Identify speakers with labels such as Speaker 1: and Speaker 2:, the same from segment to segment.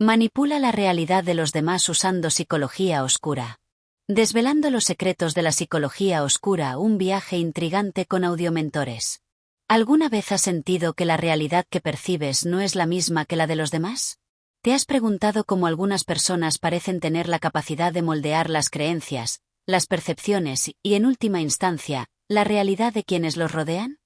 Speaker 1: Manipula la realidad de los demás usando psicología oscura. Desvelando los secretos de la psicología oscura, un viaje intrigante con audiomentores. ¿Alguna vez has sentido que la realidad que percibes no es la misma que la de los demás? ¿Te has preguntado cómo algunas personas parecen tener la capacidad de moldear las creencias, las percepciones y, en última instancia, la realidad de quienes los rodean?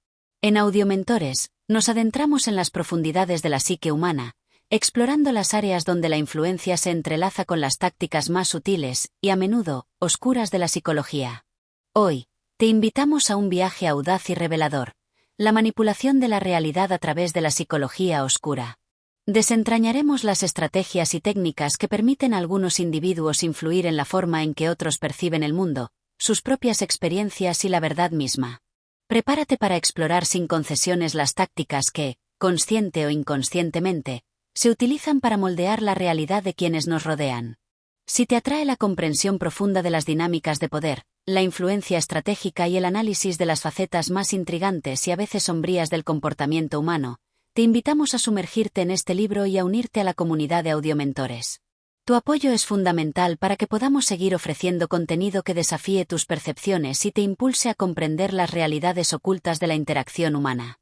Speaker 1: En Audiomentores, nos adentramos en las profundidades de la psique humana, explorando las áreas donde la influencia se entrelaza con las tácticas más sutiles y, a menudo, oscuras de la psicología. Hoy, te invitamos a un viaje audaz y revelador, la manipulación de la realidad a través de la psicología oscura. Desentrañaremos las estrategias y técnicas que permiten a algunos individuos influir en la forma en que otros perciben el mundo, sus propias experiencias y la verdad misma. Prepárate para explorar sin concesiones las tácticas que, consciente o inconscientemente, se utilizan para moldear la realidad de quienes nos rodean. Si te atrae la comprensión profunda de las dinámicas de poder, la influencia estratégica y el análisis de las facetas más intrigantes y a veces sombrías del comportamiento humano, te invitamos a sumergirte en este libro y a unirte a la comunidad de audiomentores. Tu apoyo es fundamental para que podamos seguir ofreciendo contenido que desafíe tus percepciones y te impulse a comprender las realidades ocultas de la interacción humana.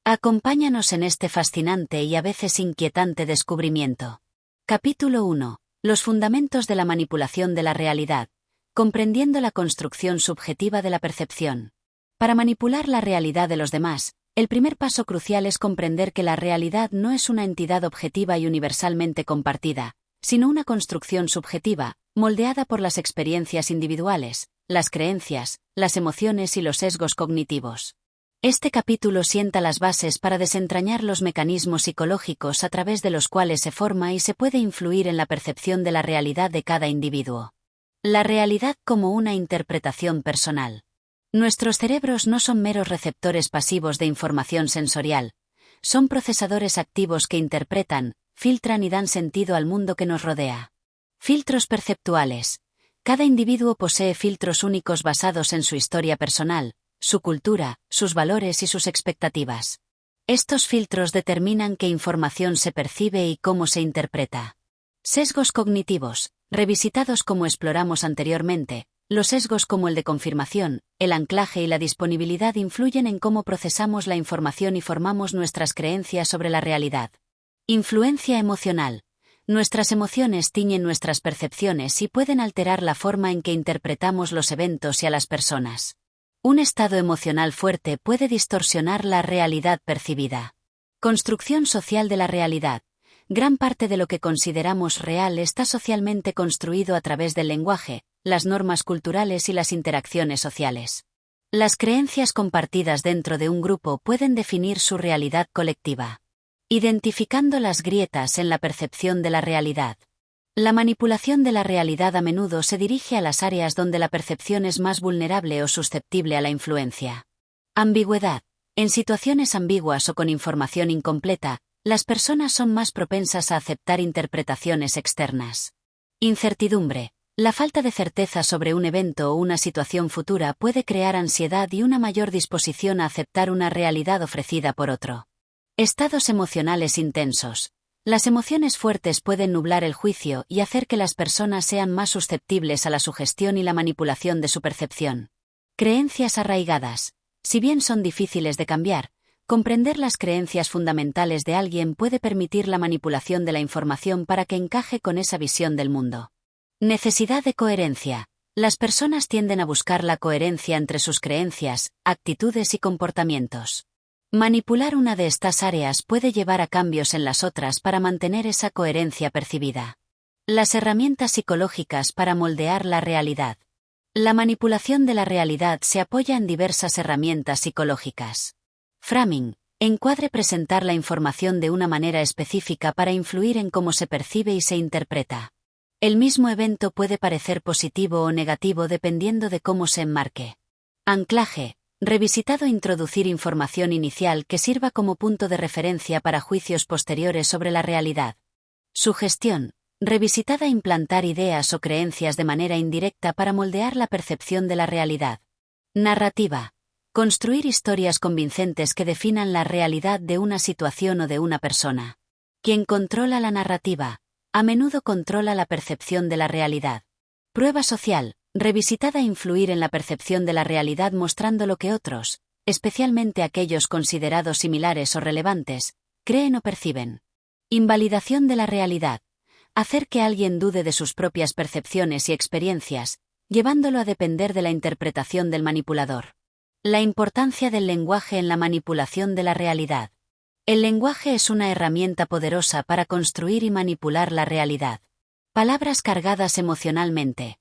Speaker 1: Acompáñanos en este fascinante y a veces inquietante descubrimiento. Capítulo 1. Los fundamentos de la manipulación de la realidad, comprendiendo la construcción subjetiva de la percepción. Para manipular la realidad de los demás, el primer paso crucial es comprender que la realidad no es una entidad objetiva y universalmente compartida, sino una construcción subjetiva, moldeada por las experiencias individuales, las creencias, las emociones y los sesgos cognitivos. Este capítulo sienta las bases para desentrañar los mecanismos psicológicos a través de los cuales se forma y se puede influir en la percepción de la realidad de cada individuo. La realidad como una interpretación personal. Nuestros cerebros no son meros receptores pasivos de información sensorial, son procesadores activos que interpretan, filtran y dan sentido al mundo que nos rodea. Filtros perceptuales. Cada individuo posee filtros únicos basados en su historia personal, su cultura, sus valores y sus expectativas. Estos filtros determinan qué información se percibe y cómo se interpreta. Sesgos cognitivos, revisitados como exploramos anteriormente, los sesgos como el de confirmación, el anclaje y la disponibilidad influyen en cómo procesamos la información y formamos nuestras creencias sobre la realidad. Influencia emocional. Nuestras emociones tiñen nuestras percepciones y pueden alterar la forma en que interpretamos los eventos y a las personas. Un estado emocional fuerte puede distorsionar la realidad percibida. Construcción social de la realidad. Gran parte de lo que consideramos real está socialmente construido a través del lenguaje, las normas culturales y las interacciones sociales. Las creencias compartidas dentro de un grupo pueden definir su realidad colectiva. Identificando las grietas en la percepción de la realidad. La manipulación de la realidad a menudo se dirige a las áreas donde la percepción es más vulnerable o susceptible a la influencia. Ambigüedad. En situaciones ambiguas o con información incompleta, las personas son más propensas a aceptar interpretaciones externas. Incertidumbre. La falta de certeza sobre un evento o una situación futura puede crear ansiedad y una mayor disposición a aceptar una realidad ofrecida por otro. Estados emocionales intensos. Las emociones fuertes pueden nublar el juicio y hacer que las personas sean más susceptibles a la sugestión y la manipulación de su percepción. Creencias arraigadas. Si bien son difíciles de cambiar, comprender las creencias fundamentales de alguien puede permitir la manipulación de la información para que encaje con esa visión del mundo. Necesidad de coherencia. Las personas tienden a buscar la coherencia entre sus creencias, actitudes y comportamientos. Manipular una de estas áreas puede llevar a cambios en las otras para mantener esa coherencia percibida. Las herramientas psicológicas para moldear la realidad. La manipulación de la realidad se apoya en diversas herramientas psicológicas. Framing. Encuadre presentar la información de una manera específica para influir en cómo se percibe y se interpreta. El mismo evento puede parecer positivo o negativo dependiendo de cómo se enmarque. Anclaje. Revisitado introducir información inicial que sirva como punto de referencia para juicios posteriores sobre la realidad. Sugestión. Revisitada implantar ideas o creencias de manera indirecta para moldear la percepción de la realidad. Narrativa. Construir historias convincentes que definan la realidad de una situación o de una persona. Quien controla la narrativa. a menudo controla la percepción de la realidad. Prueba social, revisitada influir en la percepción de la realidad mostrando lo que otros, especialmente aquellos considerados similares o relevantes, creen o perciben. Invalidación de la realidad. Hacer que alguien dude de sus propias percepciones y experiencias, llevándolo a depender de la interpretación del manipulador. La importancia del lenguaje en la manipulación de la realidad. El lenguaje es una herramienta poderosa para construir y manipular la realidad. Palabras cargadas emocionalmente.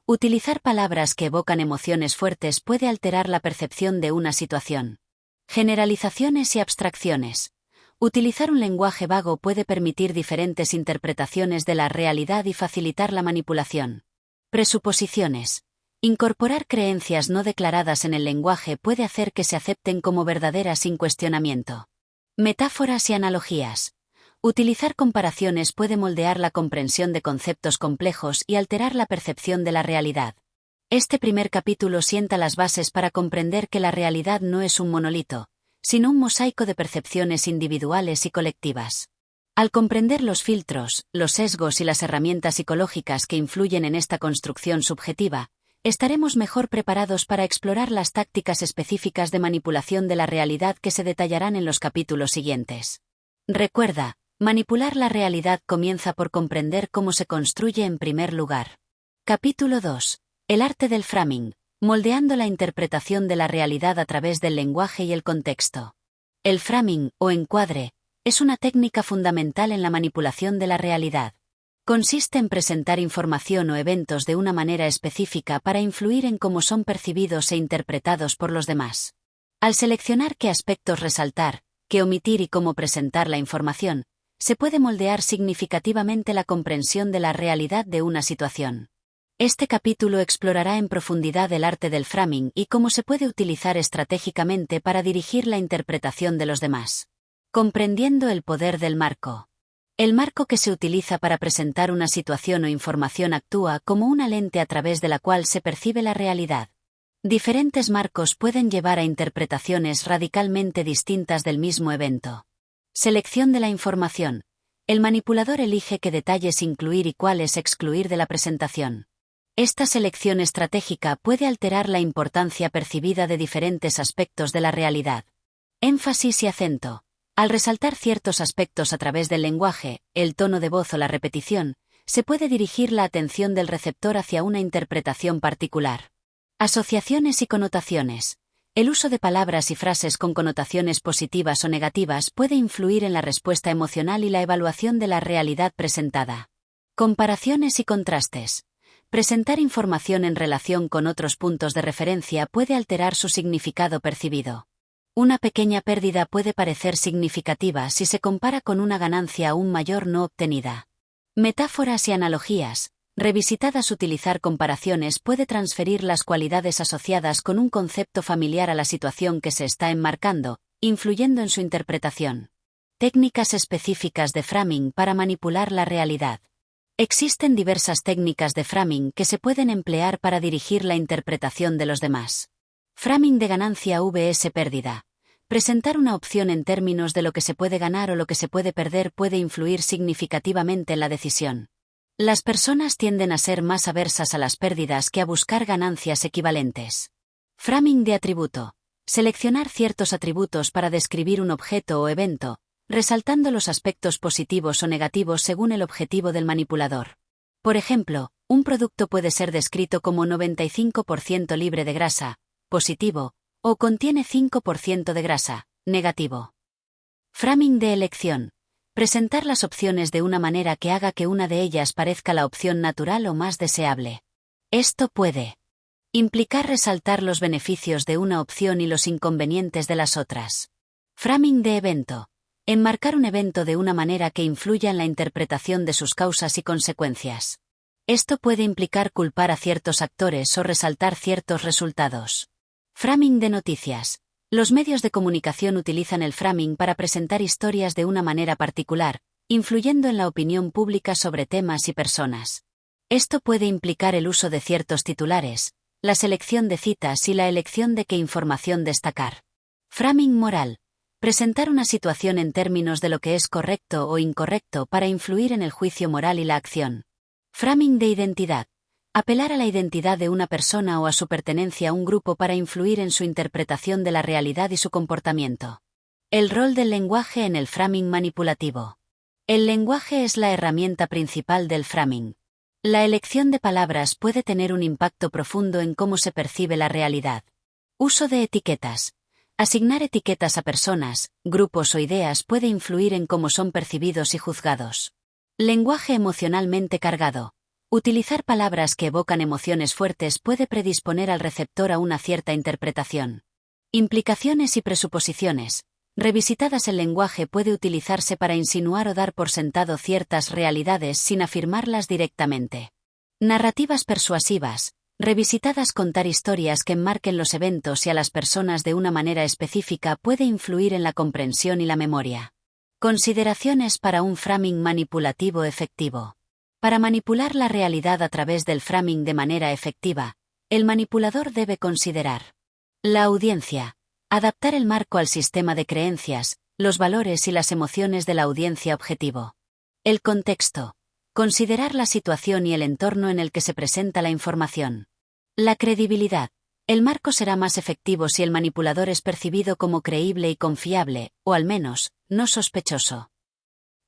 Speaker 1: Utilizar palabras que evocan emociones fuertes puede alterar la percepción de una situación. Generalizaciones y abstracciones. Utilizar un lenguaje vago puede permitir diferentes interpretaciones de la realidad y facilitar la manipulación. Presuposiciones. Incorporar creencias no declaradas en el lenguaje puede hacer que se acepten como verdaderas sin cuestionamiento. Metáforas y analogías. Utilizar comparaciones puede moldear la comprensión de conceptos complejos y alterar la percepción de la realidad. Este primer capítulo sienta las bases para comprender que la realidad no es un monolito, sino un mosaico de percepciones individuales y colectivas. Al comprender los filtros, los sesgos y las herramientas psicológicas que influyen en esta construcción subjetiva, estaremos mejor preparados para explorar las tácticas específicas de manipulación de la realidad que se detallarán en los capítulos siguientes. Recuerda, manipular la realidad comienza por comprender cómo se construye en primer lugar. Capítulo 2. El arte del framing, moldeando la interpretación de la realidad a través del lenguaje y el contexto. El framing, o encuadre, es una técnica fundamental en la manipulación de la realidad. Consiste en presentar información o eventos de una manera específica para influir en cómo son percibidos e interpretados por los demás. Al seleccionar qué aspectos resaltar, qué omitir y cómo presentar la información, se puede moldear significativamente la comprensión de la realidad de una situación. Este capítulo explorará en profundidad el arte del framing y cómo se puede utilizar estratégicamente para dirigir la interpretación de los demás. Comprendiendo el poder del marco. El marco que se utiliza para presentar una situación o información actúa como una lente a través de la cual se percibe la realidad. Diferentes marcos pueden llevar a interpretaciones radicalmente distintas del mismo evento. Selección de la información. El manipulador elige qué detalles incluir y cuáles excluir de la presentación. Esta selección estratégica puede alterar la importancia percibida de diferentes aspectos de la realidad. Énfasis y acento. Al resaltar ciertos aspectos a través del lenguaje, el tono de voz o la repetición, se puede dirigir la atención del receptor hacia una interpretación particular. Asociaciones y connotaciones. El uso de palabras y frases con connotaciones positivas o negativas puede influir en la respuesta emocional y la evaluación de la realidad presentada. Comparaciones y contrastes. Presentar información en relación con otros puntos de referencia puede alterar su significado percibido. Una pequeña pérdida puede parecer significativa si se compara con una ganancia aún mayor no obtenida. Metáforas y analogías. Revisitadas utilizar comparaciones puede transferir las cualidades asociadas con un concepto familiar a la situación que se está enmarcando, influyendo en su interpretación. Técnicas específicas de framing para manipular la realidad. Existen diversas técnicas de framing que se pueden emplear para dirigir la interpretación de los demás. Framing de ganancia vs pérdida. Presentar una opción en términos de lo que se puede ganar o lo que se puede perder puede influir significativamente en la decisión. Las personas tienden a ser más aversas a las pérdidas que a buscar ganancias equivalentes. Framing de atributo. Seleccionar ciertos atributos para describir un objeto o evento, resaltando los aspectos positivos o negativos según el objetivo del manipulador. Por ejemplo, un producto puede ser descrito como 95% libre de grasa, positivo, o contiene 5% de grasa, negativo. Framing de elección. Presentar las opciones de una manera que haga que una de ellas parezca la opción natural o más deseable. Esto puede implicar resaltar los beneficios de una opción y los inconvenientes de las otras. Framing de evento. Enmarcar un evento de una manera que influya en la interpretación de sus causas y consecuencias. Esto puede implicar culpar a ciertos actores o resaltar ciertos resultados. Framing de noticias. Los medios de comunicación utilizan el framing para presentar historias de una manera particular, influyendo en la opinión pública sobre temas y personas. Esto puede implicar el uso de ciertos titulares, la selección de citas y la elección de qué información destacar. Framing moral. Presentar una situación en términos de lo que es correcto o incorrecto para influir en el juicio moral y la acción. Framing de identidad. Apelar a la identidad de una persona o a su pertenencia a un grupo para influir en su interpretación de la realidad y su comportamiento. El rol del lenguaje en el framing manipulativo. El lenguaje es la herramienta principal del framing. La elección de palabras puede tener un impacto profundo en cómo se percibe la realidad. Uso de etiquetas. Asignar etiquetas a personas, grupos o ideas puede influir en cómo son percibidos y juzgados. Lenguaje emocionalmente cargado. Utilizar palabras que evocan emociones fuertes puede predisponer al receptor a una cierta interpretación. Implicaciones y presuposiciones. Revisitadas, el lenguaje puede utilizarse para insinuar o dar por sentado ciertas realidades sin afirmarlas directamente. Narrativas persuasivas. Revisitadas, contar historias que enmarquen los eventos y a las personas de una manera específica puede influir en la comprensión y la memoria. Consideraciones para un framing manipulativo efectivo. Para manipular la realidad a través del framing de manera efectiva, el manipulador debe considerar la audiencia, adaptar el marco al sistema de creencias, los valores y las emociones de la audiencia objetivo. El contexto, considerar la situación y el entorno en el que se presenta la información. La credibilidad, el marco será más efectivo si el manipulador es percibido como creíble y confiable, o al menos, no sospechoso.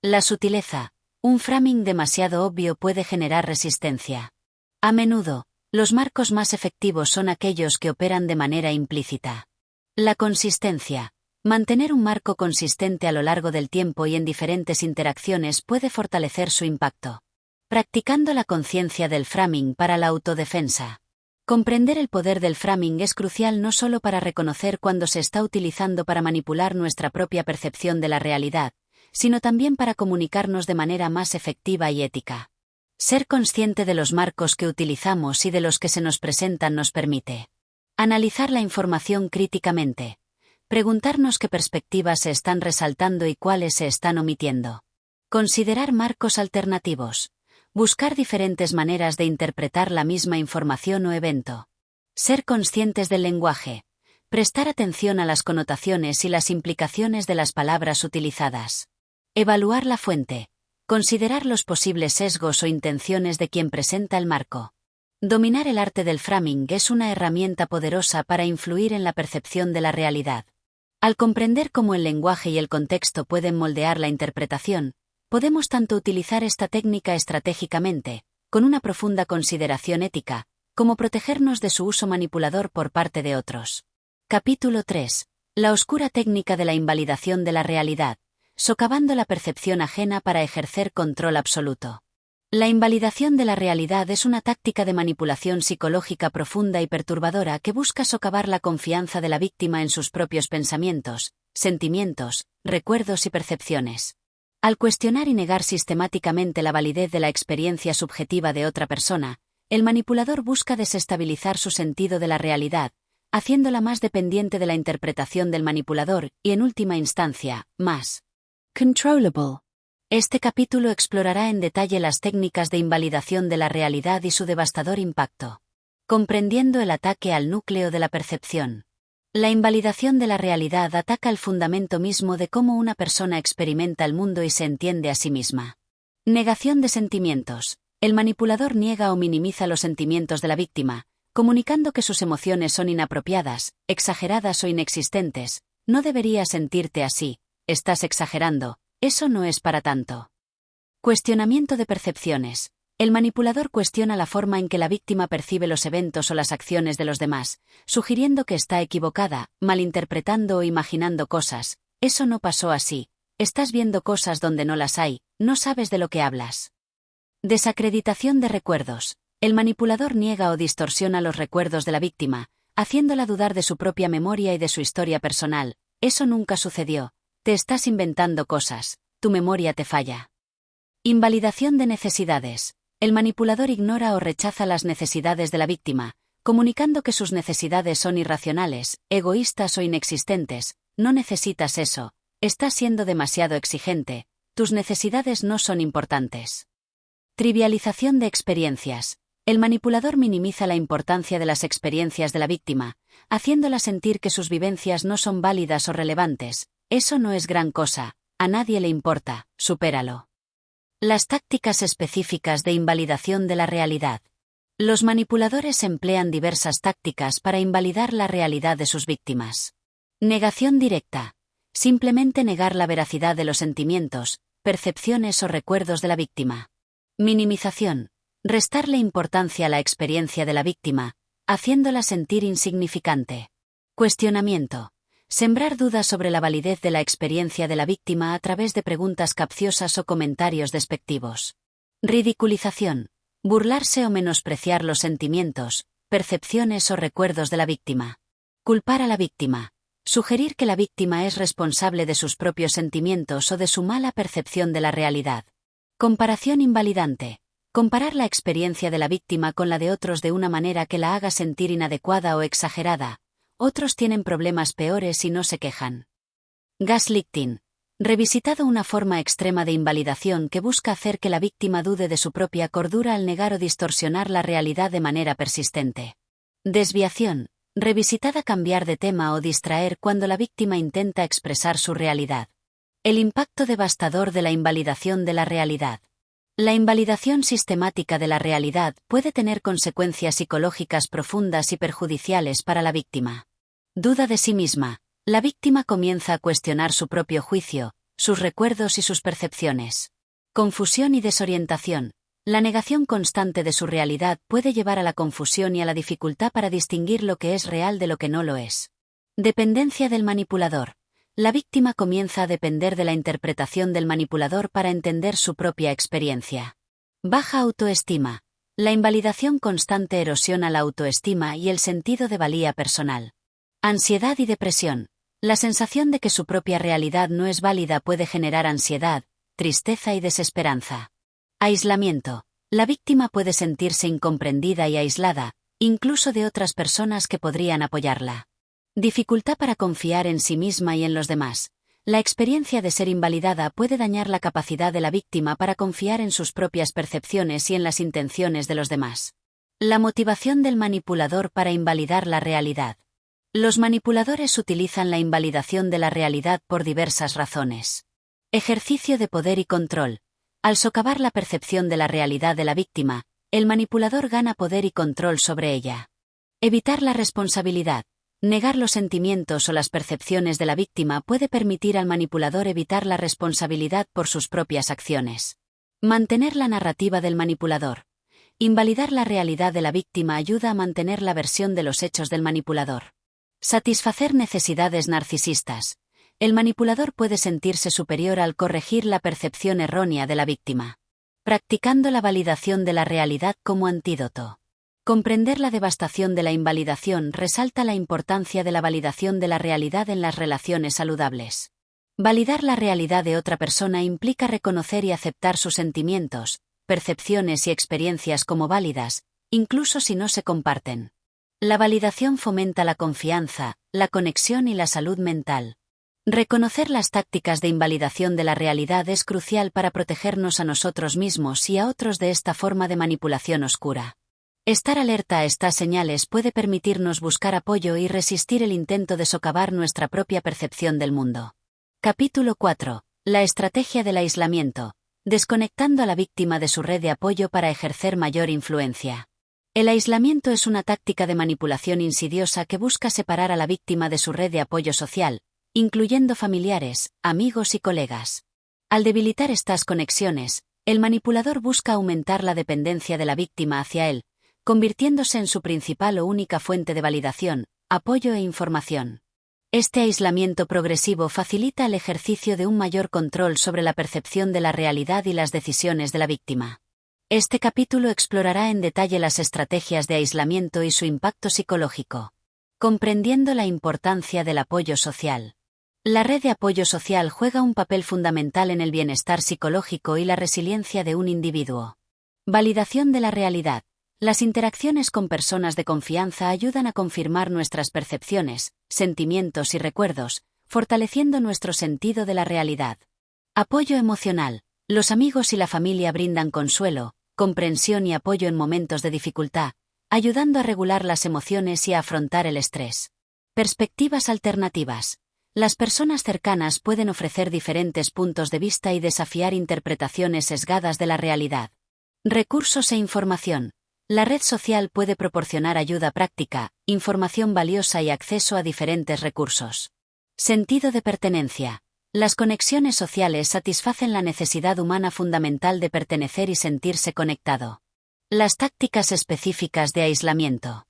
Speaker 1: La sutileza. Un framing demasiado obvio puede generar resistencia. A menudo, los marcos más efectivos son aquellos que operan de manera implícita. La consistencia. Mantener un marco consistente a lo largo del tiempo y en diferentes interacciones puede fortalecer su impacto. Practicando la conciencia del framing para la autodefensa. Comprender el poder del framing es crucial no solo para reconocer cuando se está utilizando para manipular nuestra propia percepción de la realidad, sino también para comunicarnos de manera más efectiva y ética. Ser consciente de los marcos que utilizamos y de los que se nos presentan nos permite analizar la información críticamente, preguntarnos qué perspectivas se están resaltando y cuáles se están omitiendo, considerar marcos alternativos, buscar diferentes maneras de interpretar la misma información o evento, ser conscientes del lenguaje, prestar atención a las connotaciones y las implicaciones de las palabras utilizadas. Evaluar la fuente. Considerar los posibles sesgos o intenciones de quien presenta el marco. Dominar el arte del framing es una herramienta poderosa para influir en la percepción de la realidad. Al comprender cómo el lenguaje y el contexto pueden moldear la interpretación, podemos tanto utilizar esta técnica estratégicamente, con una profunda consideración ética, como protegernos de su uso manipulador por parte de otros. Capítulo 3. La oscura técnica de la invalidación de la realidad. Socavando la percepción ajena para ejercer control absoluto. La invalidación de la realidad es una táctica de manipulación psicológica profunda y perturbadora que busca socavar la confianza de la víctima en sus propios pensamientos, sentimientos, recuerdos y percepciones. Al cuestionar y negar sistemáticamente la validez de la experiencia subjetiva de otra persona, el manipulador busca desestabilizar su sentido de la realidad, haciéndola más dependiente de la interpretación del manipulador y, en última instancia, más controllable. Este capítulo explorará en detalle las técnicas de invalidación de la realidad y su devastador impacto. Comprendiendo el ataque al núcleo de la percepción. La invalidación de la realidad ataca el fundamento mismo de cómo una persona experimenta el mundo y se entiende a sí misma. Negación de sentimientos. El manipulador niega o minimiza los sentimientos de la víctima, comunicando que sus emociones son inapropiadas, exageradas o inexistentes. No deberías sentirte así. Estás exagerando, eso no es para tanto. Cuestionamiento de percepciones. El manipulador cuestiona la forma en que la víctima percibe los eventos o las acciones de los demás, sugiriendo que está equivocada, malinterpretando o imaginando cosas. Eso no pasó así. Estás viendo cosas donde no las hay, no sabes de lo que hablas. Desacreditación de recuerdos. El manipulador niega o distorsiona los recuerdos de la víctima, haciéndola dudar de su propia memoria y de su historia personal. Eso nunca sucedió. Te estás inventando cosas, tu memoria te falla. Invalidación de necesidades. El manipulador ignora o rechaza las necesidades de la víctima, comunicando que sus necesidades son irracionales, egoístas o inexistentes. No necesitas eso, estás siendo demasiado exigente, tus necesidades no son importantes. Trivialización de experiencias. El manipulador minimiza la importancia de las experiencias de la víctima, haciéndola sentir que sus vivencias no son válidas o relevantes. Eso no es gran cosa, a nadie le importa, supéralo. Las tácticas específicas de invalidación de la realidad. Los manipuladores emplean diversas tácticas para invalidar la realidad de sus víctimas. Negación directa. Simplemente negar la veracidad de los sentimientos, percepciones o recuerdos de la víctima. Minimización. Restarle importancia a la experiencia de la víctima, haciéndola sentir insignificante. Cuestionamiento. Sembrar dudas sobre la validez de la experiencia de la víctima a través de preguntas capciosas o comentarios despectivos. Ridiculización. Burlarse o menospreciar los sentimientos, percepciones o recuerdos de la víctima. Culpar a la víctima. Sugerir que la víctima es responsable de sus propios sentimientos o de su mala percepción de la realidad. Comparación invalidante. Comparar la experiencia de la víctima con la de otros de una manera que la haga sentir inadecuada o exagerada. Otros tienen problemas peores y no se quejan. Gaslighting. Revisitado una forma extrema de invalidación que busca hacer que la víctima dude de su propia cordura al negar o distorsionar la realidad de manera persistente. Desviación. Revisitada cambiar de tema o distraer cuando la víctima intenta expresar su realidad. El impacto devastador de la invalidación de la realidad. La invalidación sistemática de la realidad puede tener consecuencias psicológicas profundas y perjudiciales para la víctima. Duda de sí misma. La víctima comienza a cuestionar su propio juicio, sus recuerdos y sus percepciones. Confusión y desorientación. La negación constante de su realidad puede llevar a la confusión y a la dificultad para distinguir lo que es real de lo que no lo es. Dependencia del manipulador. La víctima comienza a depender de la interpretación del manipulador para entender su propia experiencia. Baja autoestima. La invalidación constante erosiona la autoestima y el sentido de valía personal. Ansiedad y depresión. La sensación de que su propia realidad no es válida puede generar ansiedad, tristeza y desesperanza. Aislamiento. La víctima puede sentirse incomprendida y aislada, incluso de otras personas que podrían apoyarla. Dificultad para confiar en sí misma y en los demás. La experiencia de ser invalidada puede dañar la capacidad de la víctima para confiar en sus propias percepciones y en las intenciones de los demás. La motivación del manipulador para invalidar la realidad. Los manipuladores utilizan la invalidación de la realidad por diversas razones. Ejercicio de poder y control. Al socavar la percepción de la realidad de la víctima, el manipulador gana poder y control sobre ella. Evitar la responsabilidad. Negar los sentimientos o las percepciones de la víctima puede permitir al manipulador evitar la responsabilidad por sus propias acciones. Mantener la narrativa del manipulador. Invalidar la realidad de la víctima ayuda a mantener la versión de los hechos del manipulador. Satisfacer necesidades narcisistas. El manipulador puede sentirse superior al corregir la percepción errónea de la víctima. Practicando la validación de la realidad como antídoto. Comprender la devastación de la invalidación resalta la importancia de la validación de la realidad en las relaciones saludables. Validar la realidad de otra persona implica reconocer y aceptar sus sentimientos, percepciones y experiencias como válidas, incluso si no se comparten. La validación fomenta la confianza, la conexión y la salud mental. Reconocer las tácticas de invalidación de la realidad es crucial para protegernos a nosotros mismos y a otros de esta forma de manipulación oscura. Estar alerta a estas señales puede permitirnos buscar apoyo y resistir el intento de socavar nuestra propia percepción del mundo. Capítulo 4. La estrategia del aislamiento. Desconectando a la víctima de su red de apoyo para ejercer mayor influencia. El aislamiento es una táctica de manipulación insidiosa que busca separar a la víctima de su red de apoyo social, incluyendo familiares, amigos y colegas. Al debilitar estas conexiones, el manipulador busca aumentar la dependencia de la víctima hacia él, convirtiéndose en su principal o única fuente de validación, apoyo e información. Este aislamiento progresivo facilita el ejercicio de un mayor control sobre la percepción de la realidad y las decisiones de la víctima. Este capítulo explorará en detalle las estrategias de aislamiento y su impacto psicológico. Comprendiendo la importancia del apoyo social. La red de apoyo social juega un papel fundamental en el bienestar psicológico y la resiliencia de un individuo. Validación de la realidad. Las interacciones con personas de confianza ayudan a confirmar nuestras percepciones, sentimientos y recuerdos, fortaleciendo nuestro sentido de la realidad. Apoyo emocional. Los amigos y la familia brindan consuelo, comprensión y apoyo en momentos de dificultad, ayudando a regular las emociones y a afrontar el estrés. Perspectivas alternativas. Las personas cercanas pueden ofrecer diferentes puntos de vista y desafiar interpretaciones sesgadas de la realidad. Recursos e información. La red social puede proporcionar ayuda práctica, información valiosa y acceso a diferentes recursos. Sentido de pertenencia. Las conexiones sociales satisfacen la necesidad humana fundamental de pertenecer y sentirse conectado. Las tácticas específicas de aislamiento.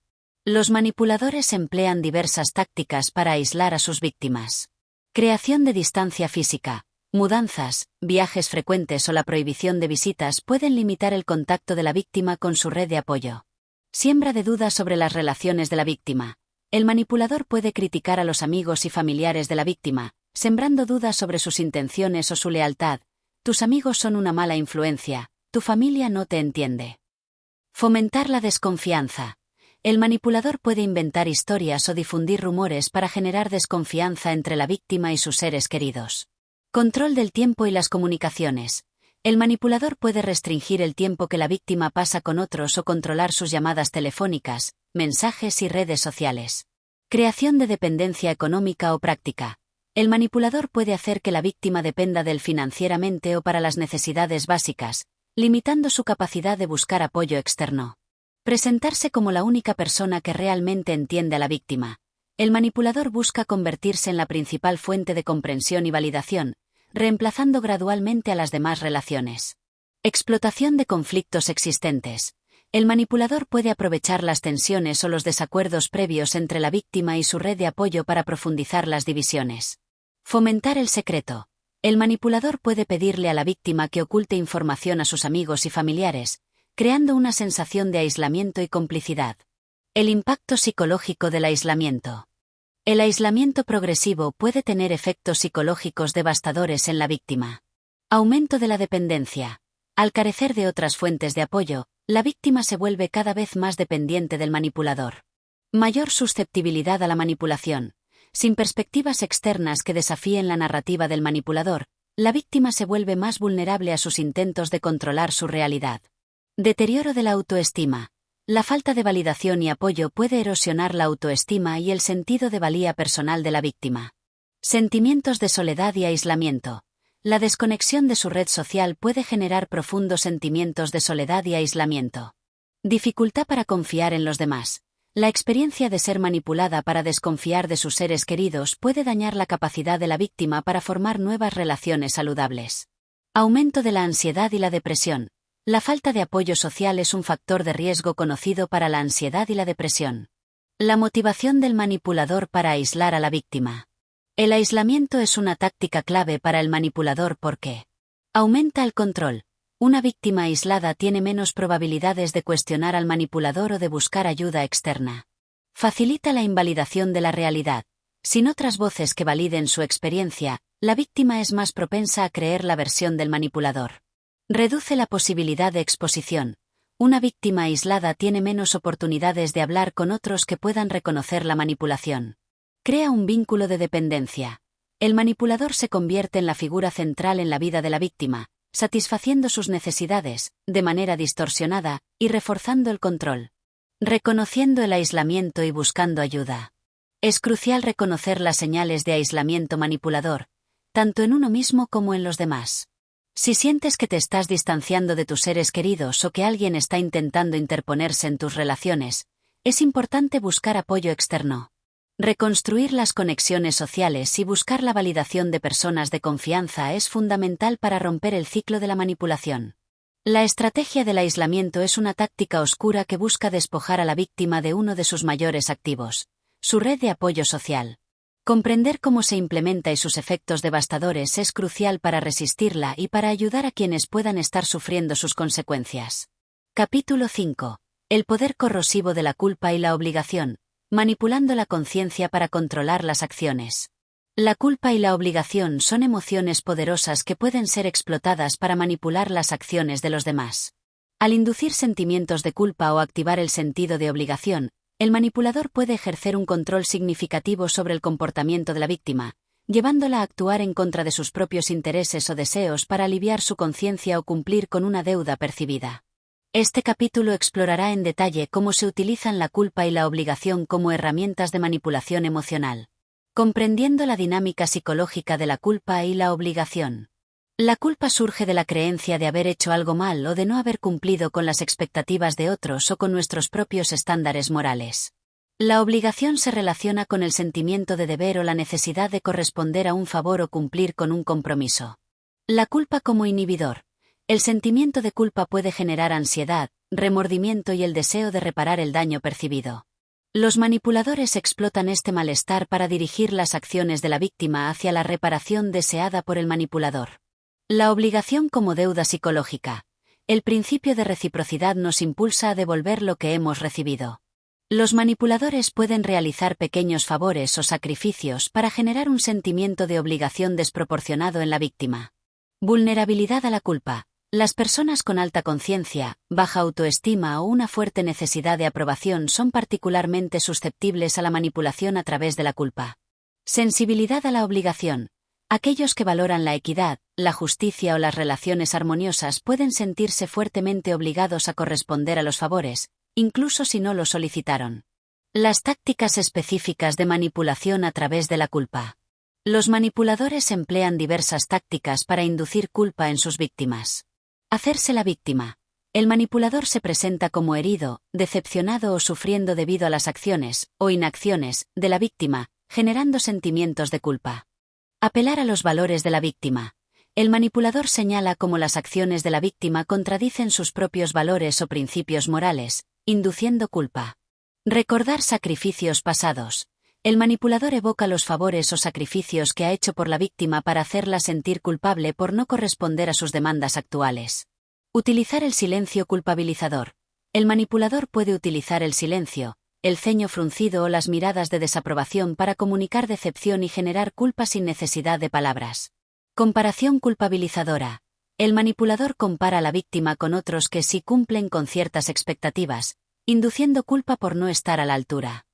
Speaker 1: Los manipuladores emplean diversas tácticas para aislar a sus víctimas. Creación de distancia física. Mudanzas, viajes frecuentes o la prohibición de visitas pueden limitar el contacto de la víctima con su red de apoyo. Siembra de dudas sobre las relaciones de la víctima. El manipulador puede criticar a los amigos y familiares de la víctima, sembrando dudas sobre sus intenciones o su lealtad. Tus amigos son una mala influencia, tu familia no te entiende. Fomentar la desconfianza. El manipulador puede inventar historias o difundir rumores para generar desconfianza entre la víctima y sus seres queridos. Control del tiempo y las comunicaciones. El manipulador puede restringir el tiempo que la víctima pasa con otros o controlar sus llamadas telefónicas, mensajes y redes sociales. Creación de dependencia económica o práctica. El manipulador puede hacer que la víctima dependa de él financieramente o para las necesidades básicas, limitando su capacidad de buscar apoyo externo. Presentarse como la única persona que realmente entiende a la víctima. El manipulador busca convertirse en la principal fuente de comprensión y validación, reemplazando gradualmente a las demás relaciones. Explotación de conflictos existentes. El manipulador puede aprovechar las tensiones o los desacuerdos previos entre la víctima y su red de apoyo para profundizar las divisiones. Fomentar el secreto. El manipulador puede pedirle a la víctima que oculte información a sus amigos y familiares, creando una sensación de aislamiento y complicidad. El impacto psicológico del aislamiento. El aislamiento progresivo puede tener efectos psicológicos devastadores en la víctima. Aumento de la dependencia. Al carecer de otras fuentes de apoyo, la víctima se vuelve cada vez más dependiente del manipulador. Mayor susceptibilidad a la manipulación. Sin perspectivas externas que desafíen la narrativa del manipulador, la víctima se vuelve más vulnerable a sus intentos de controlar su realidad. Deterioro de la autoestima. La falta de validación y apoyo puede erosionar la autoestima y el sentido de valía personal de la víctima. Sentimientos de soledad y aislamiento. La desconexión de su red social puede generar profundos sentimientos de soledad y aislamiento. Dificultad para confiar en los demás. La experiencia de ser manipulada para desconfiar de sus seres queridos puede dañar la capacidad de la víctima para formar nuevas relaciones saludables. Aumento de la ansiedad y la depresión. La falta de apoyo social es un factor de riesgo conocido para la ansiedad y la depresión. La motivación del manipulador para aislar a la víctima. El aislamiento es una táctica clave para el manipulador porque aumenta el control. Una víctima aislada tiene menos probabilidades de cuestionar al manipulador o de buscar ayuda externa. Facilita la invalidación de la realidad. Sin otras voces que validen su experiencia, la víctima es más propensa a creer la versión del manipulador. Reduce la posibilidad de exposición. Una víctima aislada tiene menos oportunidades de hablar con otros que puedan reconocer la manipulación. Crea un vínculo de dependencia. El manipulador se convierte en la figura central en la vida de la víctima, satisfaciendo sus necesidades, de manera distorsionada, y reforzando el control. Reconociendo el aislamiento y buscando ayuda. Es crucial reconocer las señales de aislamiento manipulador, tanto en uno mismo como en los demás. Si sientes que te estás distanciando de tus seres queridos o que alguien está intentando interponerse en tus relaciones, es importante buscar apoyo externo. Reconstruir las conexiones sociales y buscar la validación de personas de confianza es fundamental para romper el ciclo de la manipulación. La estrategia del aislamiento es una táctica oscura que busca despojar a la víctima de uno de sus mayores activos, su red de apoyo social. Comprender cómo se implementa y sus efectos devastadores es crucial para resistirla y para ayudar a quienes puedan estar sufriendo sus consecuencias. Capítulo 5. El poder corrosivo de la culpa y la obligación, manipulando la conciencia para controlar las acciones. La culpa y la obligación son emociones poderosas que pueden ser explotadas para manipular las acciones de los demás. Al inducir sentimientos de culpa o activar el sentido de obligación, el manipulador puede ejercer un control significativo sobre el comportamiento de la víctima, llevándola a actuar en contra de sus propios intereses o deseos para aliviar su conciencia o cumplir con una deuda percibida. Este capítulo explorará en detalle cómo se utilizan la culpa y la obligación como herramientas de manipulación emocional. Comprendiendo la dinámica psicológica de la culpa y la obligación. La culpa surge de la creencia de haber hecho algo mal o de no haber cumplido con las expectativas de otros o con nuestros propios estándares morales. La obligación se relaciona con el sentimiento de deber o la necesidad de corresponder a un favor o cumplir con un compromiso. La culpa como inhibidor. El sentimiento de culpa puede generar ansiedad, remordimiento y el deseo de reparar el daño percibido. Los manipuladores explotan este malestar para dirigir las acciones de la víctima hacia la reparación deseada por el manipulador. La obligación como deuda psicológica. El principio de reciprocidad nos impulsa a devolver lo que hemos recibido. Los manipuladores pueden realizar pequeños favores o sacrificios para generar un sentimiento de obligación desproporcionado en la víctima. Vulnerabilidad a la culpa. Las personas con alta conciencia, baja autoestima o una fuerte necesidad de aprobación son particularmente susceptibles a la manipulación a través de la culpa. Sensibilidad a la obligación. Aquellos que valoran la equidad, la justicia o las relaciones armoniosas pueden sentirse fuertemente obligados a corresponder a los favores, incluso si no lo solicitaron. Las tácticas específicas de manipulación a través de la culpa. Los manipuladores emplean diversas tácticas para inducir culpa en sus víctimas. Hacerse la víctima. El manipulador se presenta como herido, decepcionado o sufriendo debido a las acciones, o inacciones, de la víctima, generando sentimientos de culpa. Apelar a los valores de la víctima. El manipulador señala cómo las acciones de la víctima contradicen sus propios valores o principios morales, induciendo culpa. Recordar sacrificios pasados. El manipulador evoca los favores o sacrificios que ha hecho por la víctima para hacerla sentir culpable por no corresponder a sus demandas actuales. Utilizar el silencio culpabilizador. El manipulador puede utilizar el silencio, el ceño fruncido o las miradas de desaprobación para comunicar decepción y generar culpa sin necesidad de palabras. Comparación culpabilizadora. El manipulador compara a la víctima con otros que sí cumplen con ciertas expectativas, induciendo culpa por no estar a la altura.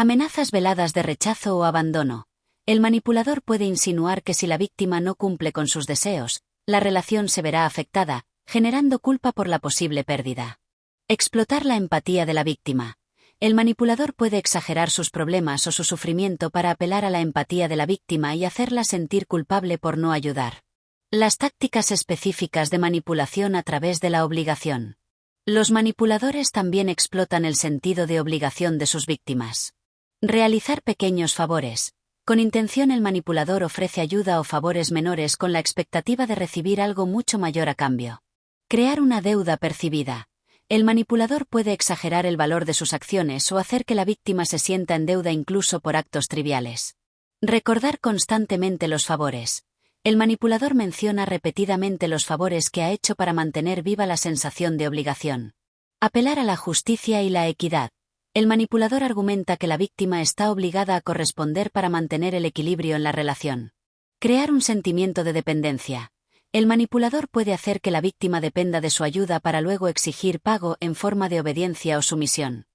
Speaker 1: Amenazas veladas de rechazo o abandono. El manipulador puede insinuar que si la víctima no cumple con sus deseos, la relación se verá afectada, generando culpa por la posible pérdida. Explotar la empatía de la víctima. El manipulador puede exagerar sus problemas o su sufrimiento para apelar a la empatía de la víctima y hacerla sentir culpable por no ayudar. Las tácticas específicas de manipulación a través de la obligación. Los manipuladores también explotan el sentido de obligación de sus víctimas. Realizar pequeños favores. Con intención el manipulador ofrece ayuda o favores menores con la expectativa de recibir algo mucho mayor a cambio. Crear una deuda percibida. El manipulador puede exagerar el valor de sus acciones o hacer que la víctima se sienta en deuda incluso por actos triviales. Recordar constantemente los favores. El manipulador menciona repetidamente los favores que ha hecho para mantener viva la sensación de obligación. Apelar a la justicia y la equidad. El manipulador argumenta que la víctima está obligada a corresponder para mantener el equilibrio en la relación. Crear un sentimiento de dependencia. El manipulador puede hacer que la víctima dependa de su ayuda para luego exigir pago en forma de obediencia o sumisión.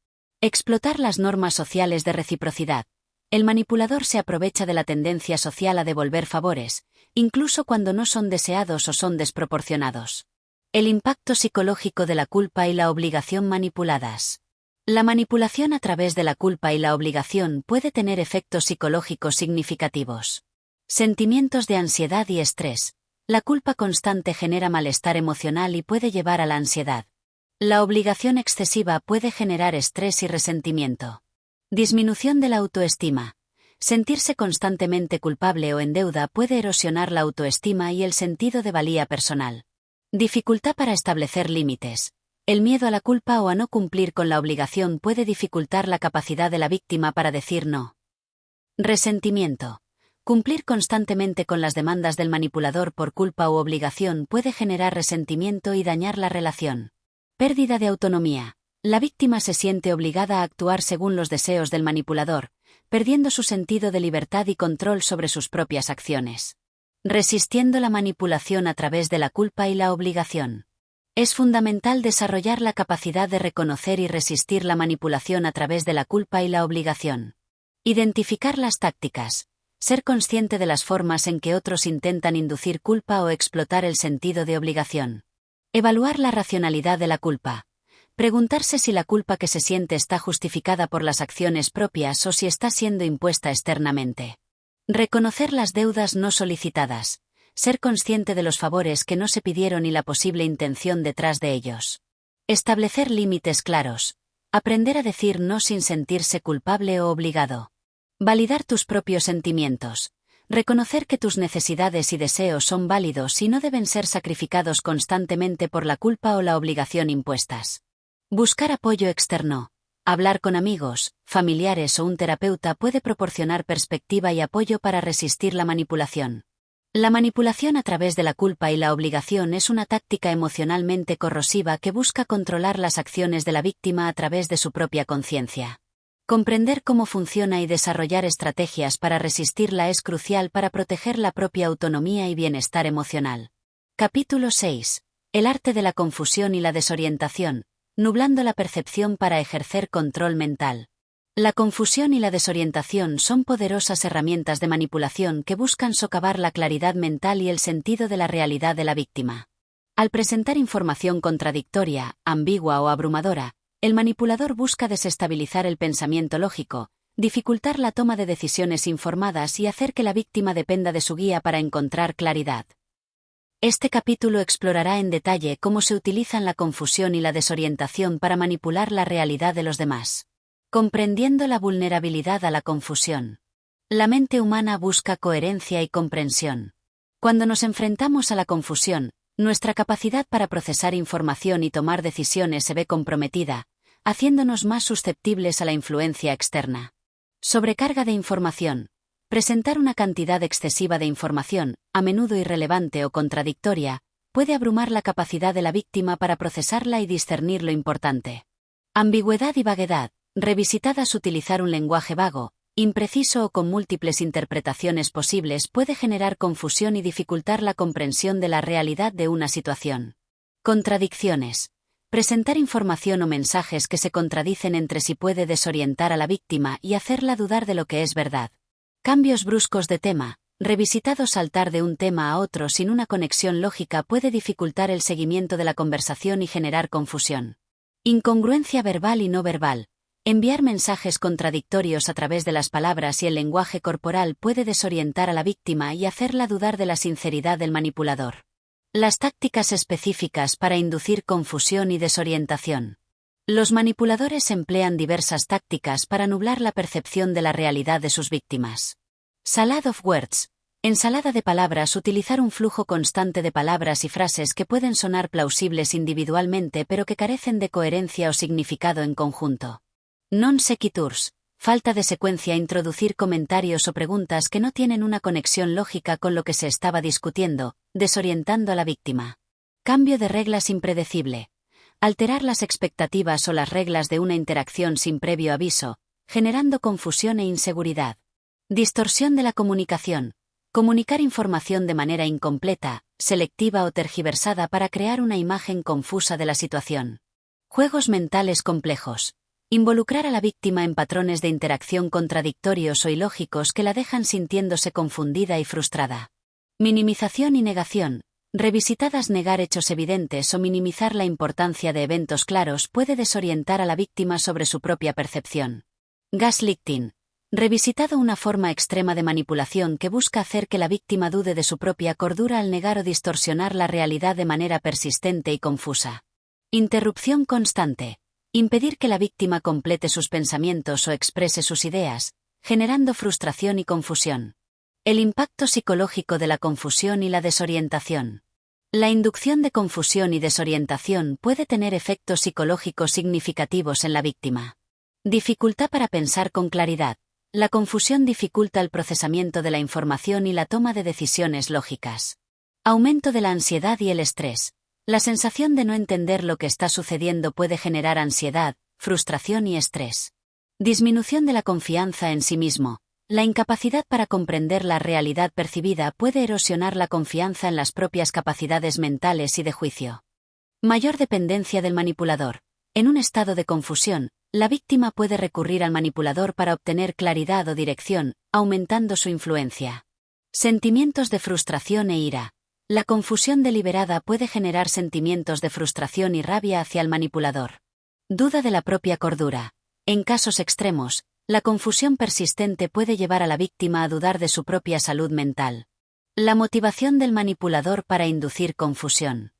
Speaker 1: Explotar las normas sociales de reciprocidad. El manipulador se aprovecha de la tendencia social a devolver favores, incluso cuando no son deseados o son desproporcionados. El impacto psicológico de la culpa y la obligación manipuladas. La manipulación a través de la culpa y la obligación puede tener efectos psicológicos significativos. Sentimientos de ansiedad y estrés. La culpa constante genera malestar emocional y puede llevar a la ansiedad. La obligación excesiva puede generar estrés y resentimiento. Disminución de la autoestima. Sentirse constantemente culpable o en deuda puede erosionar la autoestima y el sentido de valía personal. Dificultad para establecer límites. El miedo a la culpa o a no cumplir con la obligación puede dificultar la capacidad de la víctima para decir no. Resentimiento. Cumplir constantemente con las demandas del manipulador por culpa u obligación puede generar resentimiento y dañar la relación. Pérdida de autonomía. La víctima se siente obligada a actuar según los deseos del manipulador, perdiendo su sentido de libertad y control sobre sus propias acciones. Resistiendo la manipulación a través de la culpa y la obligación. Es fundamental desarrollar la capacidad de reconocer y resistir la manipulación a través de la culpa y la obligación. Identificar las tácticas. Ser consciente de las formas en que otros intentan inducir culpa o explotar el sentido de obligación. Evaluar la racionalidad de la culpa. Preguntarse si la culpa que se siente está justificada por las acciones propias o si está siendo impuesta externamente. Reconocer las deudas no solicitadas. Ser consciente de los favores que no se pidieron y la posible intención detrás de ellos. Establecer límites claros. Aprender a decir no sin sentirse culpable o obligado. Validar tus propios sentimientos. Reconocer que tus necesidades y deseos son válidos y no deben ser sacrificados constantemente por la culpa o la obligación impuestas. Buscar apoyo externo. Hablar con amigos, familiares o un terapeuta puede proporcionar perspectiva y apoyo para resistir la manipulación. La manipulación a través de la culpa y la obligación es una táctica emocionalmente corrosiva que busca controlar las acciones de la víctima a través de su propia conciencia. Comprender cómo funciona y desarrollar estrategias para resistirla es crucial para proteger la propia autonomía y bienestar emocional. Capítulo 6. El arte de la confusión y la desorientación, nublando la percepción para ejercer control mental. La confusión y la desorientación son poderosas herramientas de manipulación que buscan socavar la claridad mental y el sentido de la realidad de la víctima. Al presentar información contradictoria, ambigua o abrumadora, el manipulador busca desestabilizar el pensamiento lógico, dificultar la toma de decisiones informadas y hacer que la víctima dependa de su guía para encontrar claridad. Este capítulo explorará en detalle cómo se utilizan la confusión y la desorientación para manipular la realidad de los demás. Comprendiendo la vulnerabilidad a la confusión. La mente humana busca coherencia y comprensión. Cuando nos enfrentamos a la confusión, nuestra capacidad para procesar información y tomar decisiones se ve comprometida, haciéndonos más susceptibles a la influencia externa. Sobrecarga de información. Presentar una cantidad excesiva de información, a menudo irrelevante o contradictoria, puede abrumar la capacidad de la víctima para procesarla y discernir lo importante. Ambigüedad y vaguedad. Revisitadas, utilizar un lenguaje vago, impreciso o con múltiples interpretaciones posibles puede generar confusión y dificultar la comprensión de la realidad de una situación. Contradicciones. Presentar información o mensajes que se contradicen entre sí puede desorientar a la víctima y hacerla dudar de lo que es verdad. Cambios bruscos de tema. Revisitado, saltar de un tema a otro sin una conexión lógica puede dificultar el seguimiento de la conversación y generar confusión. Incongruencia verbal y no verbal. Enviar mensajes contradictorios a través de las palabras y el lenguaje corporal puede desorientar a la víctima y hacerla dudar de la sinceridad del manipulador. Las tácticas específicas para inducir confusión y desorientación. Los manipuladores emplean diversas tácticas para nublar la percepción de la realidad de sus víctimas. Salad of words. Ensalada de palabras. Utilizar un flujo constante de palabras y frases que pueden sonar plausibles individualmente pero que carecen de coherencia o significado en conjunto. Non sequiturs. Falta de secuencia. Introducir comentarios o preguntas que no tienen una conexión lógica con lo que se estaba discutiendo, desorientando a la víctima. Cambio de reglas impredecible. Alterar las expectativas o las reglas de una interacción sin previo aviso, generando confusión e inseguridad. Distorsión de la comunicación. Comunicar información de manera incompleta, selectiva o tergiversada para crear una imagen confusa de la situación. Juegos mentales complejos. Involucrar a la víctima en patrones de interacción contradictorios o ilógicos que la dejan sintiéndose confundida y frustrada. Minimización y negación. Revisitadas, negar hechos evidentes o minimizar la importancia de eventos claros puede desorientar a la víctima sobre su propia percepción. Gaslighting. Revisitado, una forma extrema de manipulación que busca hacer que la víctima dude de su propia cordura al negar o distorsionar la realidad de manera persistente y confusa. Interrupción constante. Impedir que la víctima complete sus pensamientos o exprese sus ideas, generando frustración y confusión. El impacto psicológico de la confusión y la desorientación. La inducción de confusión y desorientación puede tener efectos psicológicos significativos en la víctima. Dificultad para pensar con claridad. La confusión dificulta el procesamiento de la información y la toma de decisiones lógicas. Aumento de la ansiedad y el estrés. La sensación de no entender lo que está sucediendo puede generar ansiedad, frustración y estrés. Disminución de la confianza en sí mismo. La incapacidad para comprender la realidad percibida puede erosionar la confianza en las propias capacidades mentales y de juicio. Mayor dependencia del manipulador. En un estado de confusión, la víctima puede recurrir al manipulador para obtener claridad o dirección, aumentando su influencia. Sentimientos de frustración e ira. La confusión deliberada puede generar sentimientos de frustración y rabia hacia el manipulador. Duda de la propia cordura. En casos extremos, La confusión persistente puede llevar a la víctima a dudar de su propia salud mental. La motivación del manipulador para inducir confusión.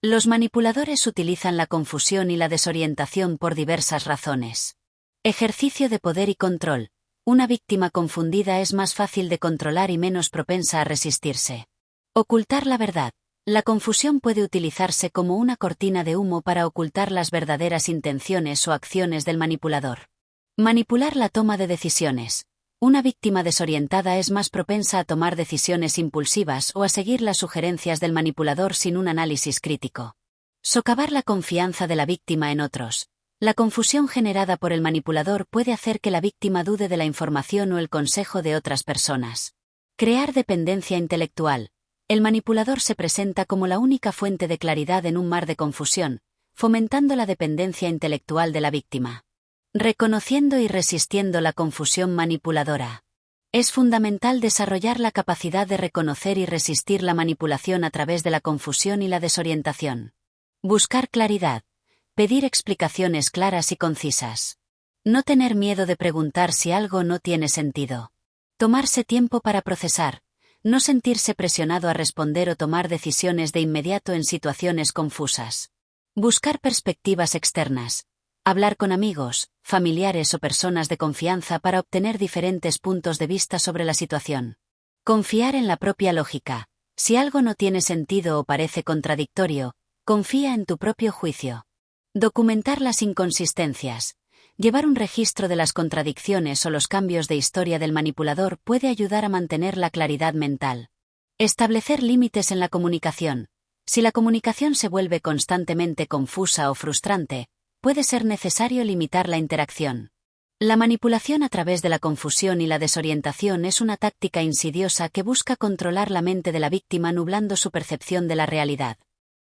Speaker 1: Los manipuladores utilizan la confusión y la desorientación por diversas razones. Ejercicio de poder y control. Una víctima confundida es más fácil de controlar y menos propensa a resistirse. Ocultar la verdad. La confusión puede utilizarse como una cortina de humo para ocultar las verdaderas intenciones o acciones del manipulador. Manipular la toma de decisiones. Una víctima desorientada es más propensa a tomar decisiones impulsivas o a seguir las sugerencias del manipulador sin un análisis crítico. Socavar la confianza de la víctima en otros. La confusión generada por el manipulador puede hacer que la víctima dude de la información o el consejo de otras personas. Crear dependencia intelectual. El manipulador se presenta como la única fuente de claridad en un mar de confusión, fomentando la dependencia intelectual de la víctima. Reconociendo y resistiendo la confusión manipuladora. Es fundamental desarrollar la capacidad de reconocer y resistir la manipulación a través de la confusión y la desorientación. Buscar claridad. Pedir explicaciones claras y concisas. No tener miedo de preguntar si algo no tiene sentido. Tomarse tiempo para procesar. No sentirse presionado a responder o tomar decisiones de inmediato en situaciones confusas. Buscar perspectivas externas. Hablar con amigos, familiares o personas de confianza para obtener diferentes puntos de vista sobre la situación. Confiar en la propia lógica. Si algo no tiene sentido o parece contradictorio, confía en tu propio juicio. Documentar las inconsistencias. Llevar un registro de las contradicciones o los cambios de historia del manipulador puede ayudar a mantener la claridad mental. Establecer límites en la comunicación. Si la comunicación se vuelve constantemente confusa o frustrante, puede ser necesario limitar la interacción. La manipulación a través de la confusión y la desorientación es una táctica insidiosa que busca controlar la mente de la víctima nublando su percepción de la realidad.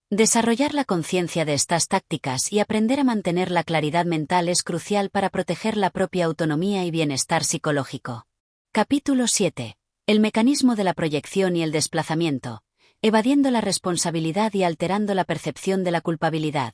Speaker 1: Desarrollar la conciencia de estas tácticas y aprender a mantener la claridad mental es crucial para proteger la propia autonomía y bienestar psicológico. Capítulo 7. El mecanismo de la proyección y el desplazamiento, evadiendo la responsabilidad y alterando la percepción de la culpabilidad.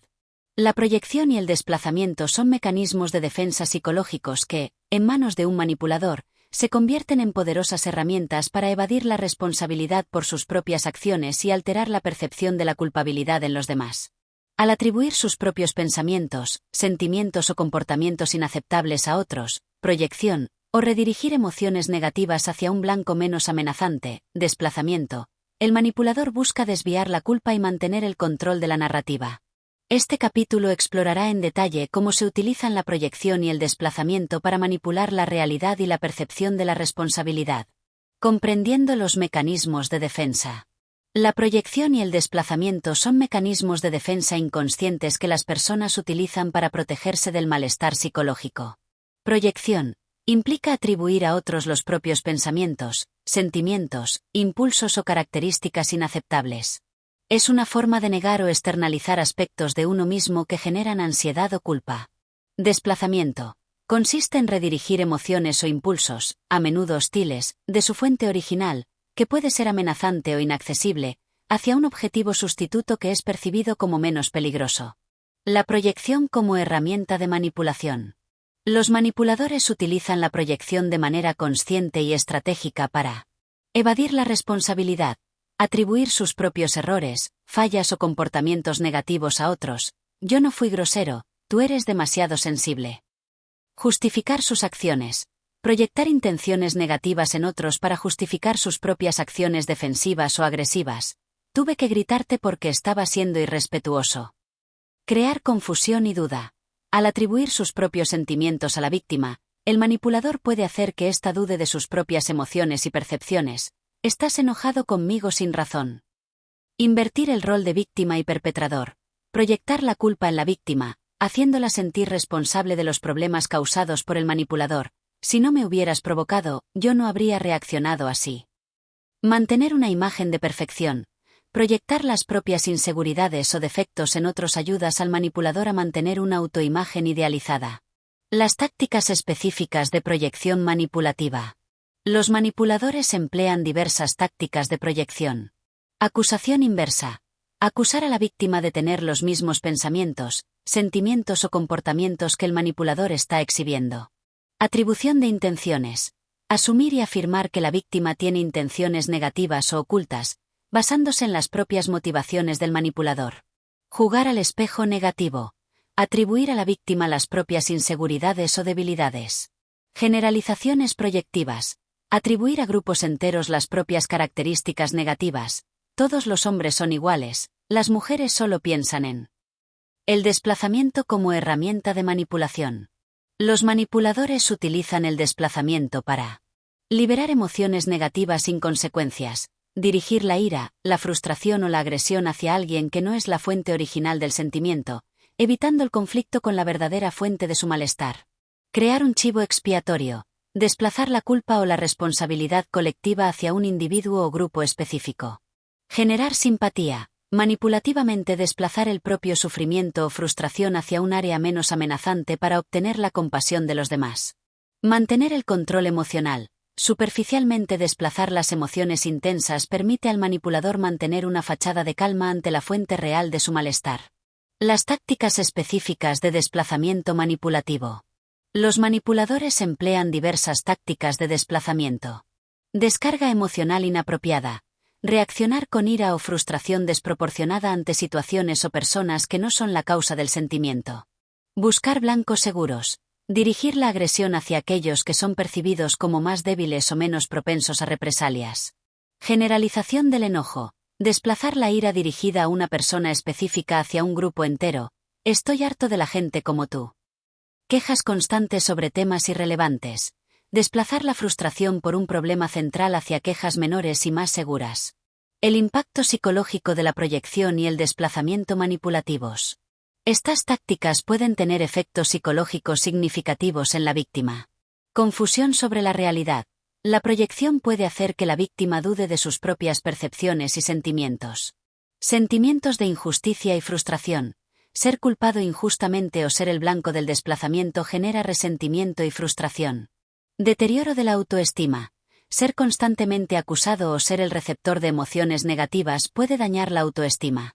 Speaker 1: La proyección y el desplazamiento son mecanismos de defensa psicológicos que, en manos de un manipulador, se convierten en poderosas herramientas para evadir la responsabilidad por sus propias acciones y alterar la percepción de la culpabilidad en los demás. Al atribuir sus propios pensamientos, sentimientos o comportamientos inaceptables a otros, proyección, o redirigir emociones negativas hacia un blanco menos amenazante, desplazamiento, el manipulador busca desviar la culpa y mantener el control de la narrativa. Este capítulo explorará en detalle cómo se utilizan la proyección y el desplazamiento para manipular la realidad y la percepción de la responsabilidad. Comprendiendo los mecanismos de defensa. La proyección y el desplazamiento son mecanismos de defensa inconscientes que las personas utilizan para protegerse del malestar psicológico. Proyección. Implica atribuir a otros los propios pensamientos, sentimientos, impulsos o características inaceptables. Es una forma de negar o externalizar aspectos de uno mismo que generan ansiedad o culpa. Desplazamiento. Consiste en redirigir emociones o impulsos, a menudo hostiles, de su fuente original, que puede ser amenazante o inaccesible, hacia un objetivo sustituto que es percibido como menos peligroso. La proyección como herramienta de manipulación. Los manipuladores utilizan la proyección de manera consciente y estratégica para evadir la responsabilidad, atribuir sus propios errores, fallas o comportamientos negativos a otros. Yo no fui grosero, tú eres demasiado sensible. Justificar sus acciones. Proyectar intenciones negativas en otros para justificar sus propias acciones defensivas o agresivas. Tuve que gritarte porque estaba siendo irrespetuoso. Crear confusión y duda. Al atribuir sus propios sentimientos a la víctima, el manipulador puede hacer que ésta dude de sus propias emociones y percepciones. Estás enojado conmigo sin razón. Invertir el rol de víctima y perpetrador. Proyectar la culpa en la víctima, haciéndola sentir responsable de los problemas causados por el manipulador. Si no me hubieras provocado, yo no habría reaccionado así. Mantener una imagen de perfección. Proyectar las propias inseguridades o defectos en otros ayudas al manipulador a mantener una autoimagen idealizada. Las tácticas específicas de proyección manipulativa. Los manipuladores emplean diversas tácticas de proyección. Acusación inversa. Acusar a la víctima de tener los mismos pensamientos, sentimientos o comportamientos que el manipulador está exhibiendo. Atribución de intenciones. Asumir y afirmar que la víctima tiene intenciones negativas o ocultas, basándose en las propias motivaciones del manipulador. Jugar al espejo negativo. Atribuir a la víctima las propias inseguridades o debilidades. Generalizaciones proyectivas. Atribuir a grupos enteros las propias características negativas. Todos los hombres son iguales, las mujeres solo piensan en. El desplazamiento como herramienta de manipulación. Los manipuladores utilizan el desplazamiento para liberar emociones negativas sin consecuencias, dirigir la ira, la frustración o la agresión hacia alguien que no es la fuente original del sentimiento, evitando el conflicto con la verdadera fuente de su malestar. Crear un chivo expiatorio, desplazar la culpa o la responsabilidad colectiva hacia un individuo o grupo específico. Generar simpatía, manipulativamente desplazar el propio sufrimiento o frustración hacia un área menos amenazante para obtener la compasión de los demás. Mantener el control emocional, superficialmente desplazar las emociones intensas permite al manipulador mantener una fachada de calma ante la fuente real de su malestar. Las tácticas específicas de desplazamiento manipulativo. Los manipuladores emplean diversas tácticas de desplazamiento. Descarga emocional inapropiada. Reaccionar con ira o frustración desproporcionada ante situaciones o personas que no son la causa del sentimiento. Buscar blancos seguros. Dirigir la agresión hacia aquellos que son percibidos como más débiles o menos propensos a represalias. Generalización del enojo. Desplazar la ira dirigida a una persona específica hacia un grupo entero. Estoy harto de la gente como tú. Quejas constantes sobre temas irrelevantes. Desplazar la frustración por un problema central hacia quejas menores y más seguras. El impacto psicológico de la proyección y el desplazamiento manipulativos. Estas tácticas pueden tener efectos psicológicos significativos en la víctima. Confusión sobre la realidad. La proyección puede hacer que la víctima dude de sus propias percepciones y sentimientos. Sentimientos de injusticia y frustración. Ser culpado injustamente o ser el blanco del desplazamiento genera resentimiento y frustración. Deterioro de la autoestima. Ser constantemente acusado o ser el receptor de emociones negativas puede dañar la autoestima.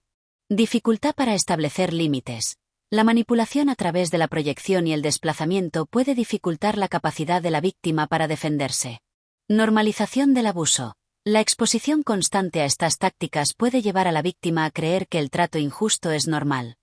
Speaker 1: Dificultad para establecer límites. La manipulación a través de la proyección y el desplazamiento puede dificultar la capacidad de la víctima para defenderse. Normalización del abuso. La exposición constante a estas tácticas puede llevar a la víctima a creer que el trato injusto es normal.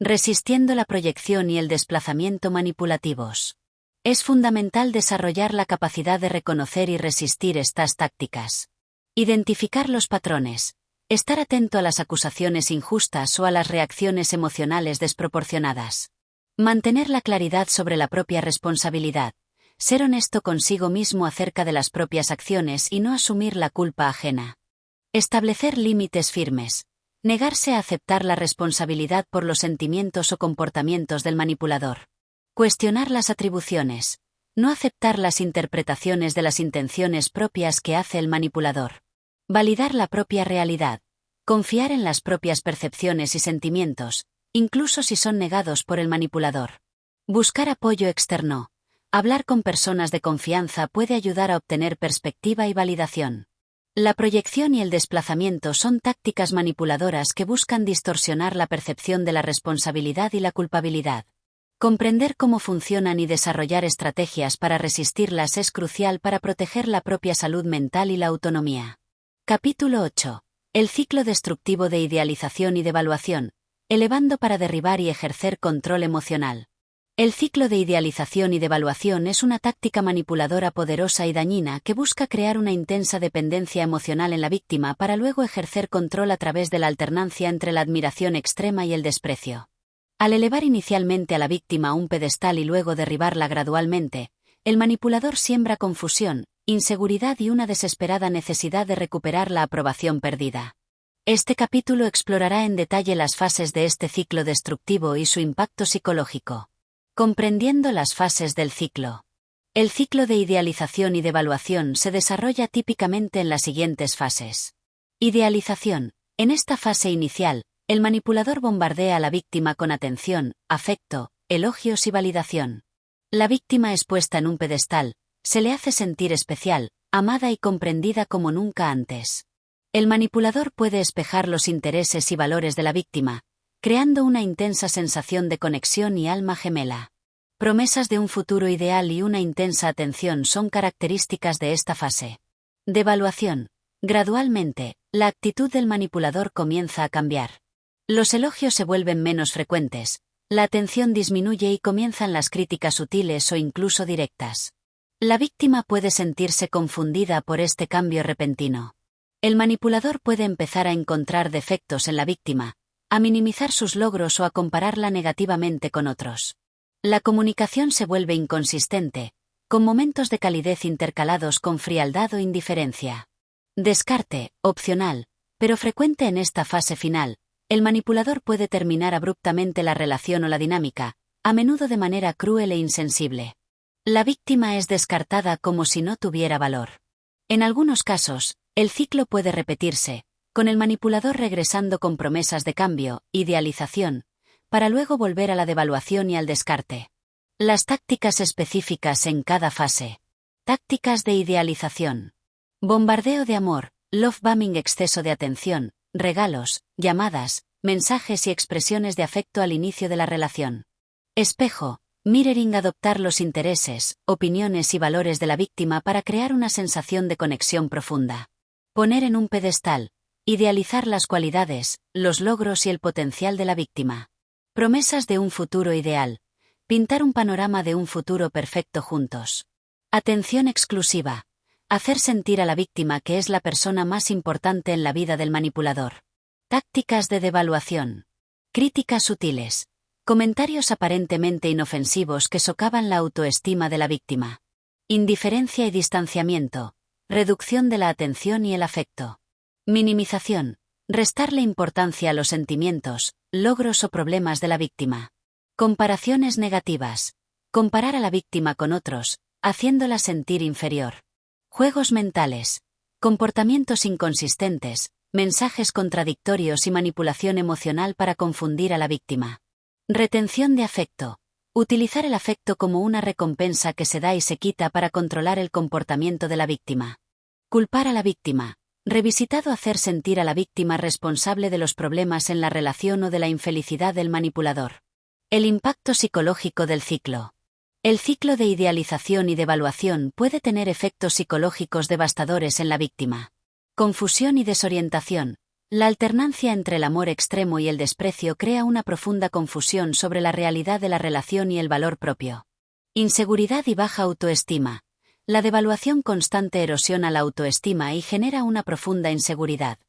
Speaker 1: Resistiendo la proyección y el desplazamiento manipulativos. Es fundamental desarrollar la capacidad de reconocer y resistir estas tácticas. Identificar los patrones. Estar atento a las acusaciones injustas o a las reacciones emocionales desproporcionadas. Mantener la claridad sobre la propia responsabilidad. Ser honesto consigo mismo acerca de las propias acciones y no asumir la culpa ajena. Establecer límites firmes. Negarse a aceptar la responsabilidad por los sentimientos o comportamientos del manipulador. Cuestionar las atribuciones. No aceptar las interpretaciones de las intenciones propias que hace el manipulador. Validar la propia realidad. Confiar en las propias percepciones y sentimientos, incluso si son negados por el manipulador. Buscar apoyo externo. Hablar con personas de confianza puede ayudar a obtener perspectiva y validación. La proyección y el desplazamiento son tácticas manipuladoras que buscan distorsionar la percepción de la responsabilidad y la culpabilidad. Comprender cómo funcionan y desarrollar estrategias para resistirlas es crucial para proteger la propia salud mental y la autonomía. Capítulo 8. El ciclo destructivo de idealización y devaluación, elevando para derribar y ejercer control emocional. El ciclo de idealización y devaluación es una táctica manipuladora poderosa y dañina que busca crear una intensa dependencia emocional en la víctima para luego ejercer control a través de la alternancia entre la admiración extrema y el desprecio. Al elevar inicialmente a la víctima a un pedestal y luego derribarla gradualmente, el manipulador siembra confusión, inseguridad y una desesperada necesidad de recuperar la aprobación perdida. Este capítulo explorará en detalle las fases de este ciclo destructivo y su impacto psicológico. Comprendiendo las fases del ciclo. El ciclo de idealización y devaluación se desarrolla típicamente en las siguientes fases. Idealización. En esta fase inicial, el manipulador bombardea a la víctima con atención, afecto, elogios y validación. La víctima es puesta en un pedestal, se le hace sentir especial, amada y comprendida como nunca antes. El manipulador puede espejar los intereses y valores de la víctima, creando una intensa sensación de conexión y alma gemela. Promesas de un futuro ideal y una intensa atención son características de esta fase. Devaluación. Gradualmente, la actitud del manipulador comienza a cambiar. Los elogios se vuelven menos frecuentes, la atención disminuye y comienzan las críticas sutiles o incluso directas. La víctima puede sentirse confundida por este cambio repentino. El manipulador puede empezar a encontrar defectos en la víctima, a minimizar sus logros o a compararla negativamente con otros. La comunicación se vuelve inconsistente, con momentos de calidez intercalados con frialdad o indiferencia. Descarte, opcional, pero frecuente en esta fase final. El manipulador puede terminar abruptamente la relación o la dinámica, a menudo de manera cruel e insensible. La víctima es descartada como si no tuviera valor. En algunos casos, el ciclo puede repetirse, con el manipulador regresando con promesas de cambio, idealización, para luego volver a la devaluación y al descarte. Las tácticas específicas en cada fase. Tácticas de idealización. Bombardeo de amor, love bombing, exceso de atención, regalos, llamadas, mensajes y expresiones de afecto al inicio de la relación. Espejo, mirroring, adoptar los intereses, opiniones y valores de la víctima para crear una sensación de conexión profunda. Poner en un pedestal, idealizar las cualidades, los logros y el potencial de la víctima. Promesas de un futuro ideal. Pintar un panorama de un futuro perfecto juntos. Atención exclusiva. Hacer sentir a la víctima que es la persona más importante en la vida del manipulador. Tácticas de devaluación. Críticas sutiles. Comentarios aparentemente inofensivos que socavan la autoestima de la víctima. Indiferencia y distanciamiento. Reducción de la atención y el afecto. Minimización. Restarle importancia a los sentimientos, logros o problemas de la víctima. Comparaciones negativas. Comparar a la víctima con otros, haciéndola sentir inferior. Juegos mentales. Comportamientos inconsistentes, mensajes contradictorios y manipulación emocional para confundir a la víctima. Retención de afecto. Utilizar el afecto como una recompensa que se da y se quita para controlar el comportamiento de la víctima. Culpar a la víctima. Revisitado, hacer sentir a la víctima responsable de los problemas en la relación o de la infelicidad del manipulador. El impacto psicológico del ciclo. El ciclo de idealización y devaluación puede tener efectos psicológicos devastadores en la víctima. Confusión y desorientación. La alternancia entre el amor extremo y el desprecio crea una profunda confusión sobre la realidad de la relación y el valor propio. Inseguridad y baja autoestima. La devaluación constante erosiona la autoestima y genera una profunda inseguridad.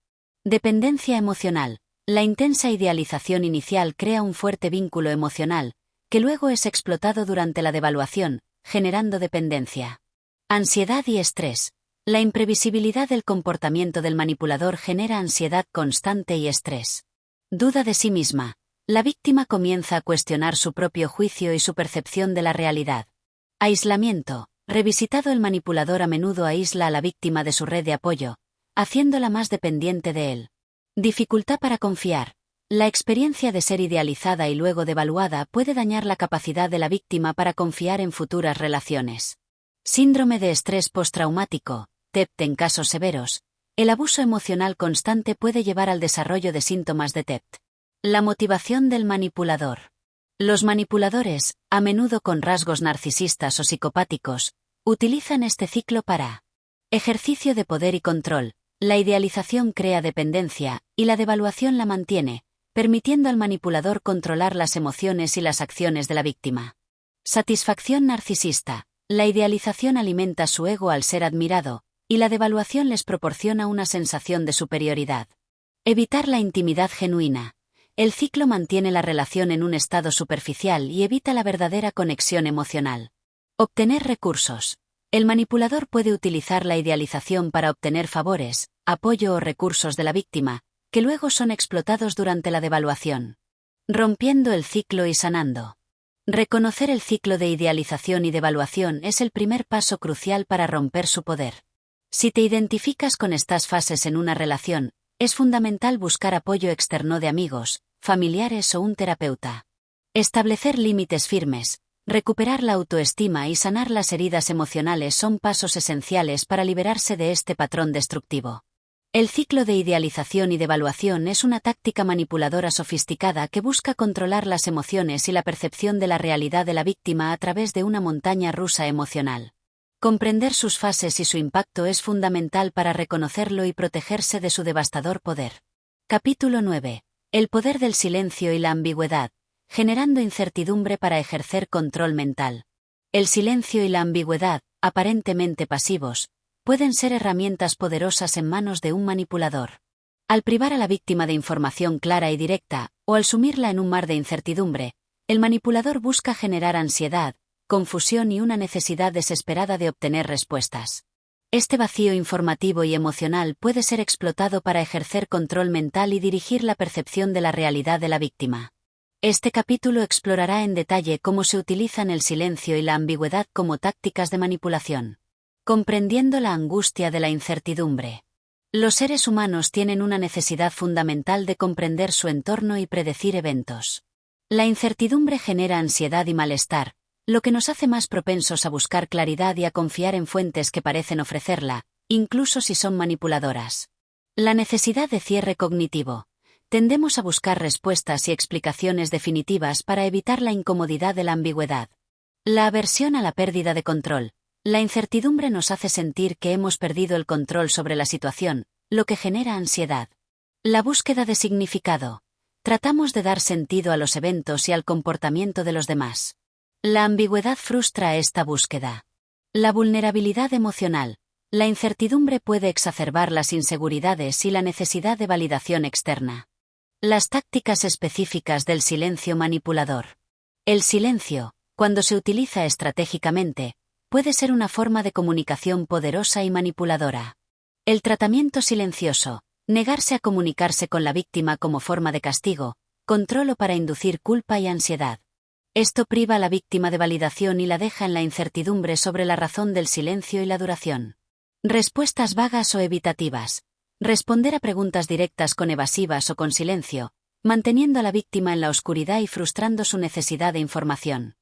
Speaker 1: Dependencia emocional. La intensa idealización inicial crea un fuerte vínculo emocional, que luego es explotado durante la devaluación, generando dependencia. Ansiedad y estrés. La imprevisibilidad del comportamiento del manipulador genera ansiedad constante y estrés. Duda de sí misma. La víctima comienza a cuestionar su propio juicio y su percepción de la realidad. Aislamiento. Revisitado, el manipulador a menudo aísla a la víctima de su red de apoyo, haciéndola más dependiente de él. Dificultad para confiar. La experiencia de ser idealizada y luego devaluada puede dañar la capacidad de la víctima para confiar en futuras relaciones. Síndrome de estrés postraumático, TEPT en casos severos. El abuso emocional constante puede llevar al desarrollo de síntomas de TEPT. La motivación del manipulador. Los manipuladores, a menudo con rasgos narcisistas o psicopáticos, utilizan este ciclo para ejercicio de poder y control. La idealización crea dependencia, y la devaluación la mantiene, permitiendo al manipulador controlar las emociones y las acciones de la víctima. Satisfacción narcisista. La idealización alimenta su ego al ser admirado, y la devaluación les proporciona una sensación de superioridad. Evitar la intimidad genuina. El ciclo mantiene la relación en un estado superficial y evita la verdadera conexión emocional. Obtener recursos. El manipulador puede utilizar la idealización para obtener favores, apoyo o recursos de la víctima, que luego son explotados durante la devaluación. Rompiendo el ciclo y sanando. Reconocer el ciclo de idealización y devaluación es el primer paso crucial para romper su poder. Si te identificas con estas fases en una relación, es fundamental buscar apoyo externo de amigos, familiares o un terapeuta. Establecer límites firmes, recuperar la autoestima y sanar las heridas emocionales son pasos esenciales para liberarse de este patrón destructivo. El ciclo de idealización y devaluación es una táctica manipuladora sofisticada que busca controlar las emociones y la percepción de la realidad de la víctima a través de una montaña rusa emocional. Comprender sus fases y su impacto es fundamental para reconocerlo y protegerse de su devastador poder. Capítulo 9. El poder del silencio y la ambigüedad, generando incertidumbre para ejercer control mental. El silencio y la ambigüedad, aparentemente pasivos, pueden ser herramientas poderosas en manos de un manipulador. Al privar a la víctima de información clara y directa, o al sumirla en un mar de incertidumbre, el manipulador busca generar ansiedad, confusión y una necesidad desesperada de obtener respuestas. Este vacío informativo y emocional puede ser explotado para ejercer control mental y dirigir la percepción de la realidad de la víctima. Este capítulo explorará en detalle cómo se utilizan el silencio y la ambigüedad como tácticas de manipulación. Comprendiendo la angustia de la incertidumbre. Los seres humanos tienen una necesidad fundamental de comprender su entorno y predecir eventos. La incertidumbre genera ansiedad y malestar, lo que nos hace más propensos a buscar claridad y a confiar en fuentes que parecen ofrecerla, incluso si son manipuladoras. La necesidad de cierre cognitivo. Tendemos a buscar respuestas y explicaciones definitivas para evitar la incomodidad de la ambigüedad. La aversión a la pérdida de control. La incertidumbre nos hace sentir que hemos perdido el control sobre la situación, lo que genera ansiedad. La búsqueda de significado. Tratamos de dar sentido a los eventos y al comportamiento de los demás. La ambigüedad frustra esta búsqueda. La vulnerabilidad emocional. La incertidumbre puede exacerbar las inseguridades y la necesidad de validación externa. Las tácticas específicas del silencio manipulador. El silencio, cuando se utiliza estratégicamente, puede ser una forma de comunicación poderosa y manipuladora. El tratamiento silencioso, negarse a comunicarse con la víctima como forma de castigo, control o para inducir culpa y ansiedad. Esto priva a la víctima de validación y la deja en la incertidumbre sobre la razón del silencio y la duración. Respuestas vagas o evitativas. Responder a preguntas directas con evasivas o con silencio, manteniendo a la víctima en la oscuridad y frustrando su necesidad de información.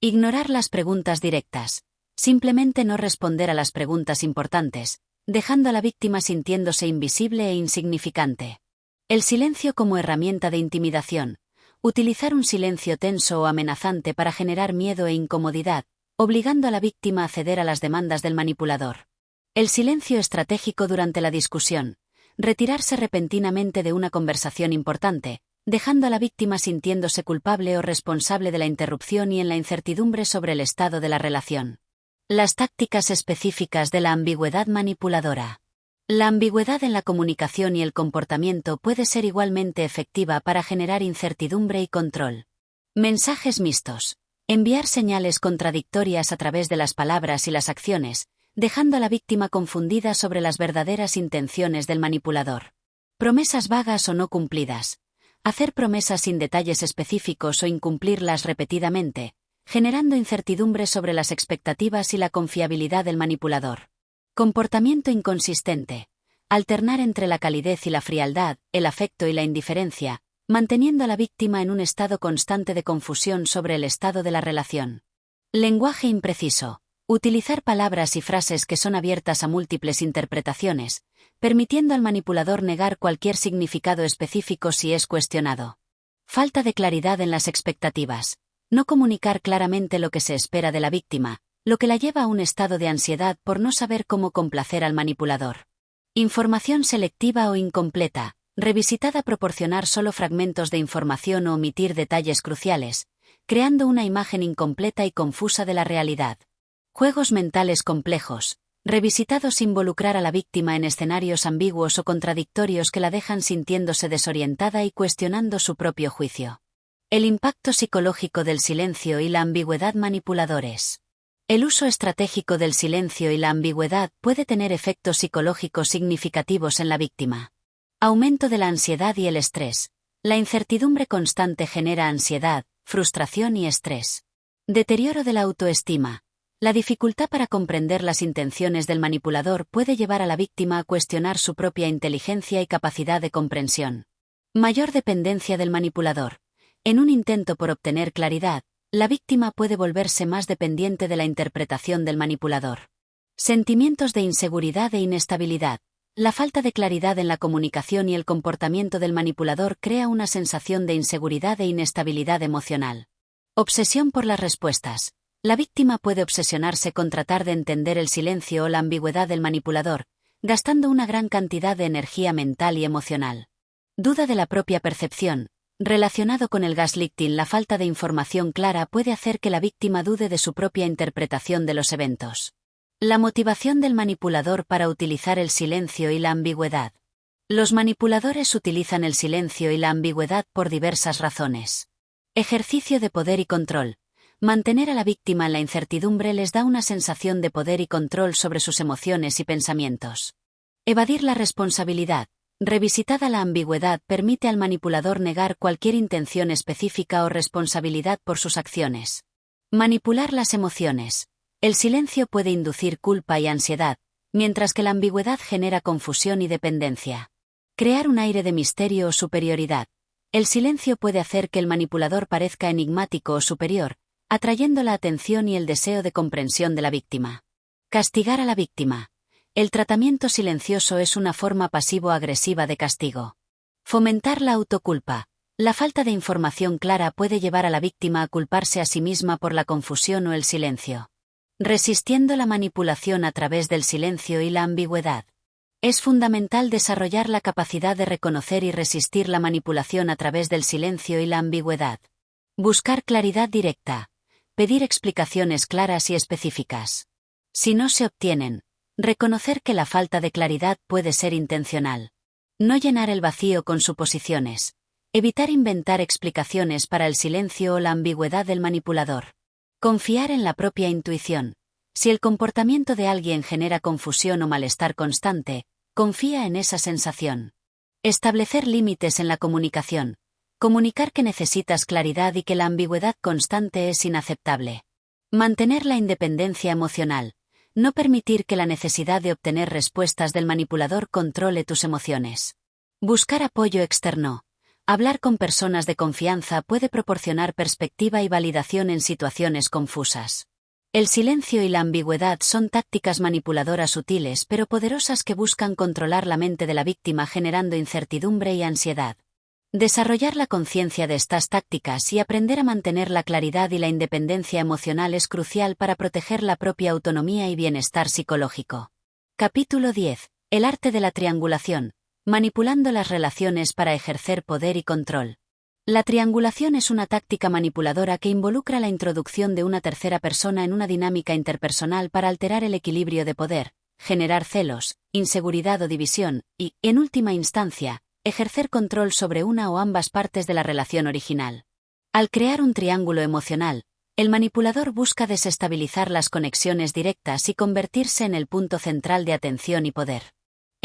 Speaker 1: Ignorar las preguntas directas. Simplemente no responder a las preguntas importantes, dejando a la víctima sintiéndose invisible e insignificante. El silencio como herramienta de intimidación. Utilizar un silencio tenso o amenazante para generar miedo e incomodidad, obligando a la víctima a ceder a las demandas del manipulador. El silencio estratégico durante la discusión. Retirarse repentinamente de una conversación importante, dejando a la víctima sintiéndose culpable o responsable de la interrupción y en la incertidumbre sobre el estado de la relación. Las tácticas específicas de la ambigüedad manipuladora. La ambigüedad en la comunicación y el comportamiento puede ser igualmente efectiva para generar incertidumbre y control. Mensajes mixtos. Enviar señales contradictorias a través de las palabras y las acciones, dejando a la víctima confundida sobre las verdaderas intenciones del manipulador. Promesas vagas o no cumplidas. Hacer promesas sin detalles específicos o incumplirlas repetidamente, generando incertidumbre sobre las expectativas y la confiabilidad del manipulador. Comportamiento inconsistente. Alternar entre la calidez y la frialdad, el afecto y la indiferencia, manteniendo a la víctima en un estado constante de confusión sobre el estado de la relación. Lenguaje impreciso. Utilizar palabras y frases que son abiertas a múltiples interpretaciones, permitiendo al manipulador negar cualquier significado específico si es cuestionado. Falta de claridad en las expectativas. No comunicar claramente lo que se espera de la víctima, lo que la lleva a un estado de ansiedad por no saber cómo complacer al manipulador. Información selectiva o incompleta. Revisitada proporcionar solo fragmentos de información o omitir detalles cruciales, creando una imagen incompleta y confusa de la realidad. Juegos mentales complejos. Revisitados involucrar a la víctima en escenarios ambiguos o contradictorios que la dejan sintiéndose desorientada y cuestionando su propio juicio. El impacto psicológico del silencio y la ambigüedad manipuladores. El uso estratégico del silencio y la ambigüedad puede tener efectos psicológicos significativos en la víctima. Aumento de la ansiedad y el estrés. La incertidumbre constante genera ansiedad, frustración y estrés. Deterioro de la autoestima. La dificultad para comprender las intenciones del manipulador puede llevar a la víctima a cuestionar su propia inteligencia y capacidad de comprensión. Mayor dependencia del manipulador. En un intento por obtener claridad, la víctima puede volverse más dependiente de la interpretación del manipulador. Sentimientos de inseguridad e inestabilidad. La falta de claridad en la comunicación y el comportamiento del manipulador crea una sensación de inseguridad e inestabilidad emocional. Obsesión por las respuestas. La víctima puede obsesionarse con tratar de entender el silencio o la ambigüedad del manipulador, gastando una gran cantidad de energía mental y emocional. Duda de la propia percepción. Relacionado con el gaslighting, la falta de información clara puede hacer que la víctima dude de su propia interpretación de los eventos. La motivación del manipulador para utilizar el silencio y la ambigüedad. Los manipuladores utilizan el silencio y la ambigüedad por diversas razones. Ejercicio de poder y control. Mantener a la víctima en la incertidumbre les da una sensación de poder y control sobre sus emociones y pensamientos. Evadir la responsabilidad. Revisitada la ambigüedad permite al manipulador negar cualquier intención específica o responsabilidad por sus acciones. Manipular las emociones. El silencio puede inducir culpa y ansiedad, mientras que la ambigüedad genera confusión y dependencia. Crear un aire de misterio o superioridad. El silencio puede hacer que el manipulador parezca enigmático o superior, atrayendo la atención y el deseo de comprensión de la víctima. Castigar a la víctima. El tratamiento silencioso es una forma pasivo-agresiva de castigo. Fomentar la autoculpa. La falta de información clara puede llevar a la víctima a culparse a sí misma por la confusión o el silencio. Resistiendo la manipulación a través del silencio y la ambigüedad. Es fundamental desarrollar la capacidad de reconocer y resistir la manipulación a través del silencio y la ambigüedad. Buscar claridad directa. Pedir explicaciones claras y específicas. Si no se obtienen, reconocer que la falta de claridad puede ser intencional. No llenar el vacío con suposiciones. Evitar inventar explicaciones para el silencio o la ambigüedad del manipulador. Confiar en la propia intuición. Si el comportamiento de alguien genera confusión o malestar constante, confía en esa sensación. Establecer límites en la comunicación. Comunicar que necesitas claridad y que la ambigüedad constante es inaceptable. Mantener la independencia emocional. No permitir que la necesidad de obtener respuestas del manipulador controle tus emociones. Buscar apoyo externo. Hablar con personas de confianza puede proporcionar perspectiva y validación en situaciones confusas. El silencio y la ambigüedad son tácticas manipuladoras sutiles pero poderosas que buscan controlar la mente de la víctima generando incertidumbre y ansiedad. Desarrollar la conciencia de estas tácticas y aprender a mantener la claridad y la independencia emocional es crucial para proteger la propia autonomía y bienestar psicológico. Capítulo 10. El arte de la triangulación. Manipulando las relaciones para ejercer poder y control. La triangulación es una táctica manipuladora que involucra la introducción de una tercera persona en una dinámica interpersonal para alterar el equilibrio de poder, generar celos, inseguridad o división, y, en última instancia, ejercer control sobre una o ambas partes de la relación original. Al crear un triángulo emocional, el manipulador busca desestabilizar las conexiones directas y convertirse en el punto central de atención y poder.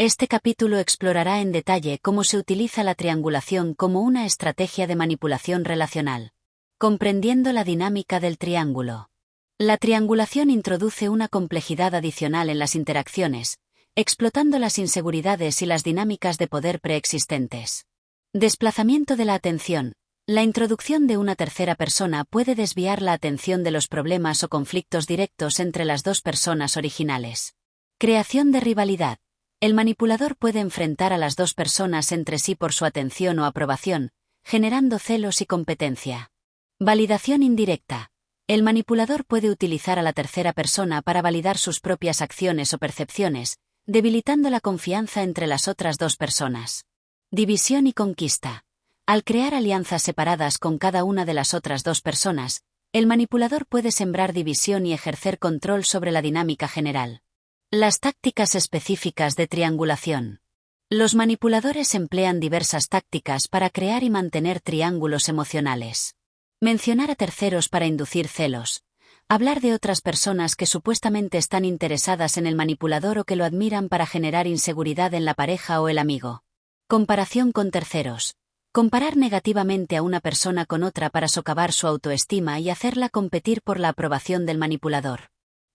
Speaker 1: Este capítulo explorará en detalle cómo se utiliza la triangulación como una estrategia de manipulación relacional. Comprendiendo la dinámica del triángulo. La triangulación introduce una complejidad adicional en las interacciones, explotando las inseguridades y las dinámicas de poder preexistentes. Desplazamiento de la atención. La introducción de una tercera persona puede desviar la atención de los problemas o conflictos directos entre las dos personas originales. Creación de rivalidad. El manipulador puede enfrentar a las dos personas entre sí por su atención o aprobación, generando celos y competencia. Validación indirecta. El manipulador puede utilizar a la tercera persona para validar sus propias acciones o percepciones, debilitando la confianza entre las otras dos personas. División y conquista. Al crear alianzas separadas con cada una de las otras dos personas, el manipulador puede sembrar división y ejercer control sobre la dinámica general. Las tácticas específicas de triangulación. Los manipuladores emplean diversas tácticas para crear y mantener triángulos emocionales. Mencionar a terceros para inducir celos. Hablar de otras personas que supuestamente están interesadas en el manipulador o que lo admiran para generar inseguridad en la pareja o el amigo. Comparación con terceros. Comparar negativamente a una persona con otra para socavar su autoestima y hacerla competir por la aprobación del manipulador.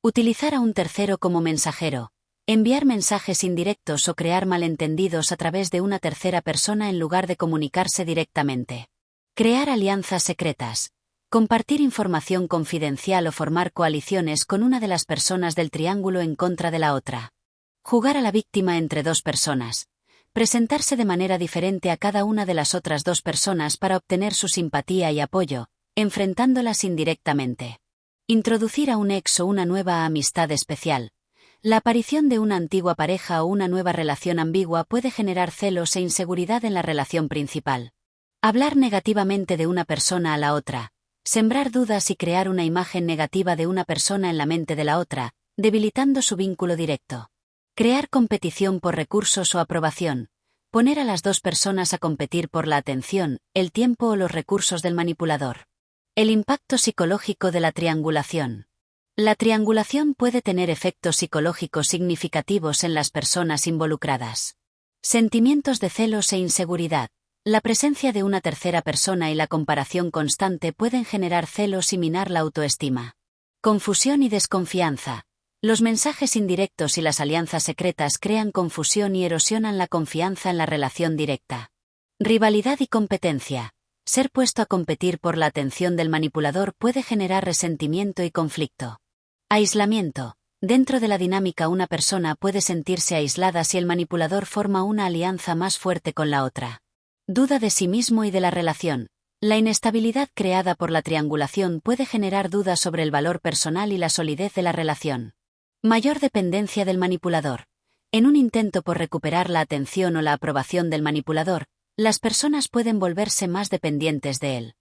Speaker 1: Utilizar a un tercero como mensajero. Enviar mensajes indirectos o crear malentendidos a través de una tercera persona en lugar de comunicarse directamente. Crear alianzas secretas. Compartir información confidencial o formar coaliciones con una de las personas del triángulo en contra de la otra. Jugar a la víctima entre dos personas. Presentarse de manera diferente a cada una de las otras dos personas para obtener su simpatía y apoyo, enfrentándolas indirectamente. Introducir a un ex o una nueva amistad especial. La aparición de una antigua pareja o una nueva relación ambigua puede generar celos e inseguridad en la relación principal. Hablar negativamente de una persona a la otra. Sembrar dudas y crear una imagen negativa de una persona en la mente de la otra, debilitando su vínculo directo. Crear competición por recursos o aprobación. Poner a las dos personas a competir por la atención, el tiempo o los recursos del manipulador. El impacto psicológico de la triangulación. La triangulación puede tener efectos psicológicos significativos en las personas involucradas. Sentimientos de celos e inseguridad. La presencia de una tercera persona y la comparación constante pueden generar celos y minar la autoestima. Confusión y desconfianza. Los mensajes indirectos y las alianzas secretas crean confusión y erosionan la confianza en la relación directa. Rivalidad y competencia. Ser puesto a competir por la atención del manipulador puede generar resentimiento y conflicto. Aislamiento. Dentro de la dinámica, una persona puede sentirse aislada si el manipulador forma una alianza más fuerte con la otra. Duda de sí mismo y de la relación. La inestabilidad creada por la triangulación puede generar dudas sobre el valor personal y la solidez de la relación. Mayor dependencia del manipulador. En un intento por recuperar la atención o la aprobación del manipulador, las personas pueden volverse más dependientes de él.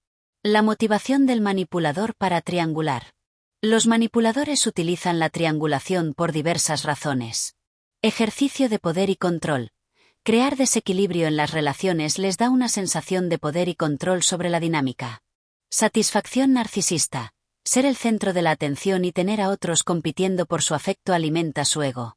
Speaker 1: La motivación del manipulador para triangular. Los manipuladores utilizan la triangulación por diversas razones. Ejercicio de poder y control. Crear desequilibrio en las relaciones les da una sensación de poder y control sobre la dinámica. Satisfacción narcisista. Ser el centro de la atención y tener a otros compitiendo por su afecto alimenta su ego.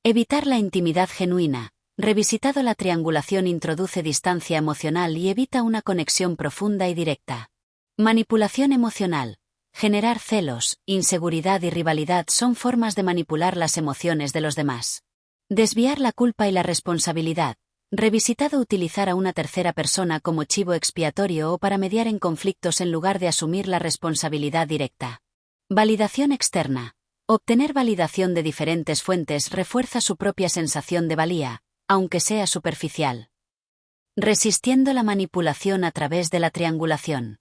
Speaker 1: Evitar la intimidad genuina. Revisitado, la triangulación introduce distancia emocional y evita una conexión profunda y directa. Manipulación emocional. Generar celos, inseguridad y rivalidad son formas de manipular las emociones de los demás. Desviar la culpa y la responsabilidad. Revisitado, utilizar a una tercera persona como chivo expiatorio o para mediar en conflictos en lugar de asumir la responsabilidad directa. Validación externa. Obtener validación de diferentes fuentes refuerza su propia sensación de valía, aunque sea superficial. Resistiendo la manipulación a través de la triangulación.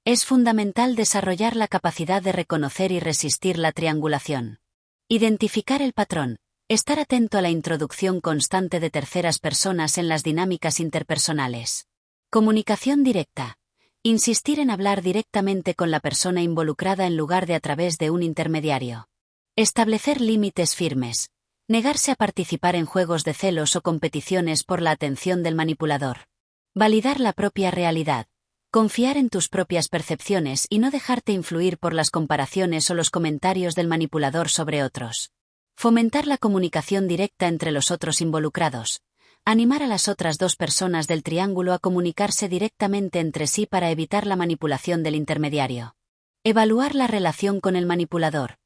Speaker 1: Es fundamental desarrollar la capacidad de reconocer y resistir la triangulación. Identificar el patrón. Estar atento a la introducción constante de terceras personas en las dinámicas interpersonales. Comunicación directa. Insistir en hablar directamente con la persona involucrada en lugar de a través de un intermediario. Establecer límites firmes. Negarse a participar en juegos de celos o competiciones por la atención del manipulador. Validar la propia realidad. Confiar en tus propias percepciones y no dejarte influir por las comparaciones o los comentarios del manipulador sobre otros. Fomentar la comunicación directa entre los otros involucrados. Animar a las otras dos personas del triángulo a comunicarse directamente entre sí para evitar la manipulación del intermediario. Evaluar la relación con el manipulador.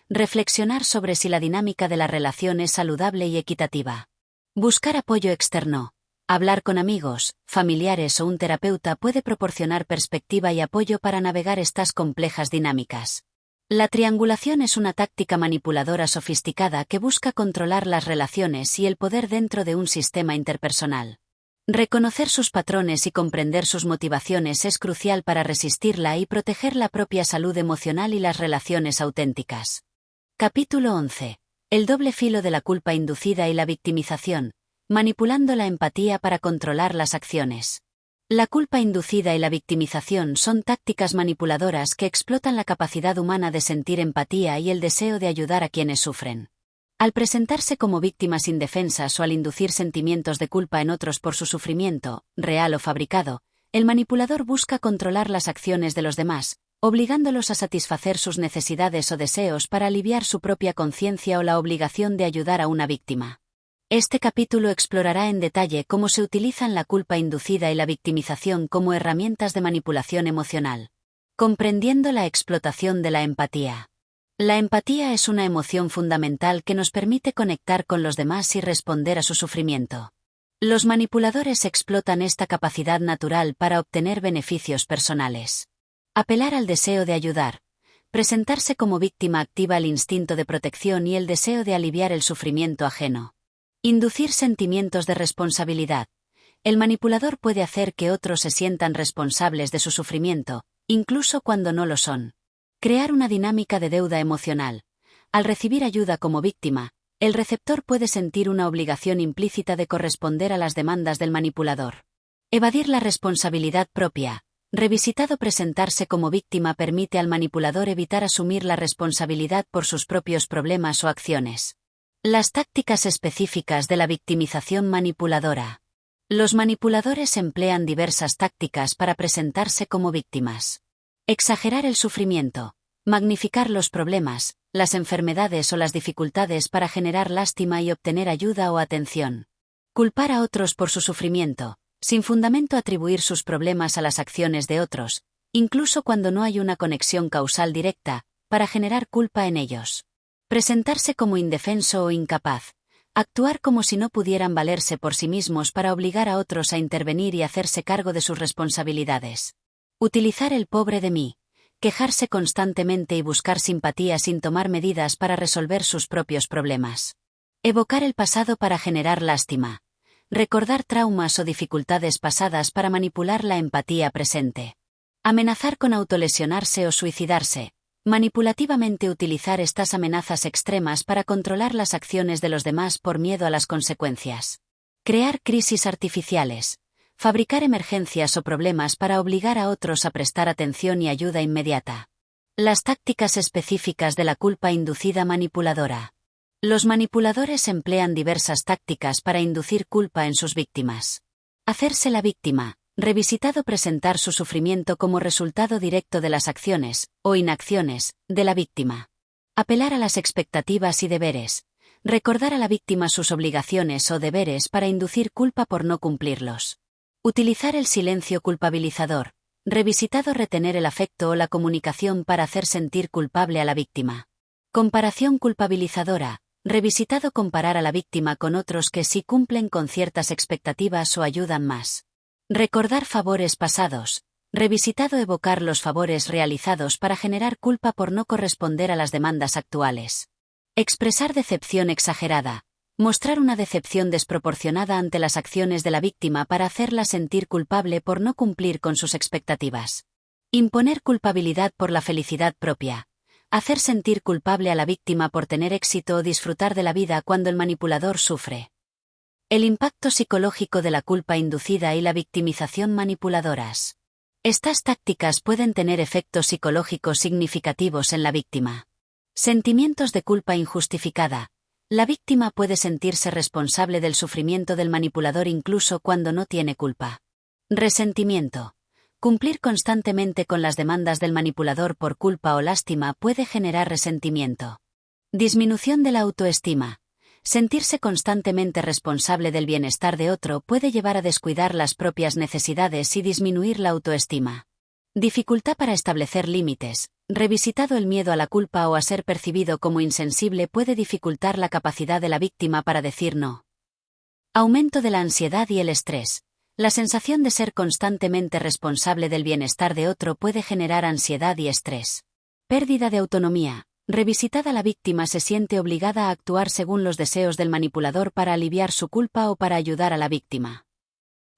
Speaker 1: Reflexionar sobre si la dinámica de la relación es saludable y equitativa. Buscar apoyo externo. Hablar con amigos, familiares o un terapeuta puede proporcionar perspectiva y apoyo para navegar estas complejas dinámicas. La triangulación es una táctica manipuladora sofisticada que busca controlar las relaciones y el poder dentro de un sistema interpersonal. Reconocer sus patrones y comprender sus motivaciones es crucial para resistirla y proteger la propia salud emocional y las relaciones auténticas. Capítulo 11. El doble filo de la culpa inducida y la victimización, manipulando la empatía para controlar las acciones. La culpa inducida y la victimización son tácticas manipuladoras que explotan la capacidad humana de sentir empatía y el deseo de ayudar a quienes sufren. Al presentarse como víctimas indefensas o al inducir sentimientos de culpa en otros por su sufrimiento, real o fabricado, el manipulador busca controlar las acciones de los demás, obligándolos a satisfacer sus necesidades o deseos para aliviar su propia conciencia o la obligación de ayudar a una víctima. Este capítulo explorará en detalle cómo se utilizan la culpa inducida y la victimización como herramientas de manipulación emocional. Comprendiendo la explotación de la empatía. La empatía es una emoción fundamental que nos permite conectar con los demás y responder a su sufrimiento. Los manipuladores explotan esta capacidad natural para obtener beneficios personales. Apelar al deseo de ayudar. Presentarse como víctima activa el instinto de protección y el deseo de aliviar el sufrimiento ajeno. Inducir sentimientos de responsabilidad. El manipulador puede hacer que otros se sientan responsables de su sufrimiento, incluso cuando no lo son. Crear una dinámica de deuda emocional. Al recibir ayuda como víctima, el receptor puede sentir una obligación implícita de corresponder a las demandas del manipulador. Evadir la responsabilidad propia. Revisitado, presentarse como víctima permite al manipulador evitar asumir la responsabilidad por sus propios problemas o acciones. Las tácticas específicas de la victimización manipuladora. Los manipuladores emplean diversas tácticas para presentarse como víctimas. Exagerar el sufrimiento. Magnificar los problemas, las enfermedades o las dificultades para generar lástima y obtener ayuda o atención. Culpar a otros por su sufrimiento. Sin fundamento, atribuir sus problemas a las acciones de otros, incluso cuando no hay una conexión causal directa, para generar culpa en ellos. Presentarse como indefenso o incapaz. Actuar como si no pudieran valerse por sí mismos para obligar a otros a intervenir y hacerse cargo de sus responsabilidades. Utilizar el pobre de mí. Quejarse constantemente y buscar simpatía sin tomar medidas para resolver sus propios problemas. Evocar el pasado para generar lástima. Recordar traumas o dificultades pasadas para manipular la empatía presente. Amenazar con autolesionarse o suicidarse. Manipulativamente utilizar estas amenazas extremas para controlar las acciones de los demás por miedo a las consecuencias. Crear crisis artificiales. Fabricar emergencias o problemas para obligar a otros a prestar atención y ayuda inmediata. Las tácticas específicas de la culpa inducida manipuladora. Los manipuladores emplean diversas tácticas para inducir culpa en sus víctimas. Hacerse la víctima. Revisitado, presentar su sufrimiento como resultado directo de las acciones, o inacciones, de la víctima. Apelar a las expectativas y deberes. Recordar a la víctima sus obligaciones o deberes para inducir culpa por no cumplirlos. Utilizar el silencio culpabilizador. Revisitado, retener el afecto o la comunicación para hacer sentir culpable a la víctima. Comparación culpabilizadora. Revisitado, comparar a la víctima con otros que sí cumplen con ciertas expectativas o ayudan más. Recordar favores pasados. Revisitado, evocar los favores realizados para generar culpa por no corresponder a las demandas actuales. Expresar decepción exagerada. Mostrar una decepción desproporcionada ante las acciones de la víctima para hacerla sentir culpable por no cumplir con sus expectativas. Imponer culpabilidad por la felicidad propia. Hacer sentir culpable a la víctima por tener éxito o disfrutar de la vida cuando el manipulador sufre. El impacto psicológico de la culpa inducida y la victimización manipuladoras. Estas tácticas pueden tener efectos psicológicos significativos en la víctima. Sentimientos de culpa injustificada. La víctima puede sentirse responsable del sufrimiento del manipulador incluso cuando no tiene culpa. Resentimiento. Cumplir constantemente con las demandas del manipulador por culpa o lástima puede generar resentimiento. Disminución de la autoestima. Sentirse constantemente responsable del bienestar de otro puede llevar a descuidar las propias necesidades y disminuir la autoestima. Dificultad para establecer límites. Revisitado, el miedo a la culpa o a ser percibido como insensible puede dificultar la capacidad de la víctima para decir no. Aumento de la ansiedad y el estrés. La sensación de ser constantemente responsable del bienestar de otro puede generar ansiedad y estrés. Pérdida de autonomía. Revisitada, la víctima se siente obligada a actuar según los deseos del manipulador para aliviar su culpa o para ayudar a la víctima.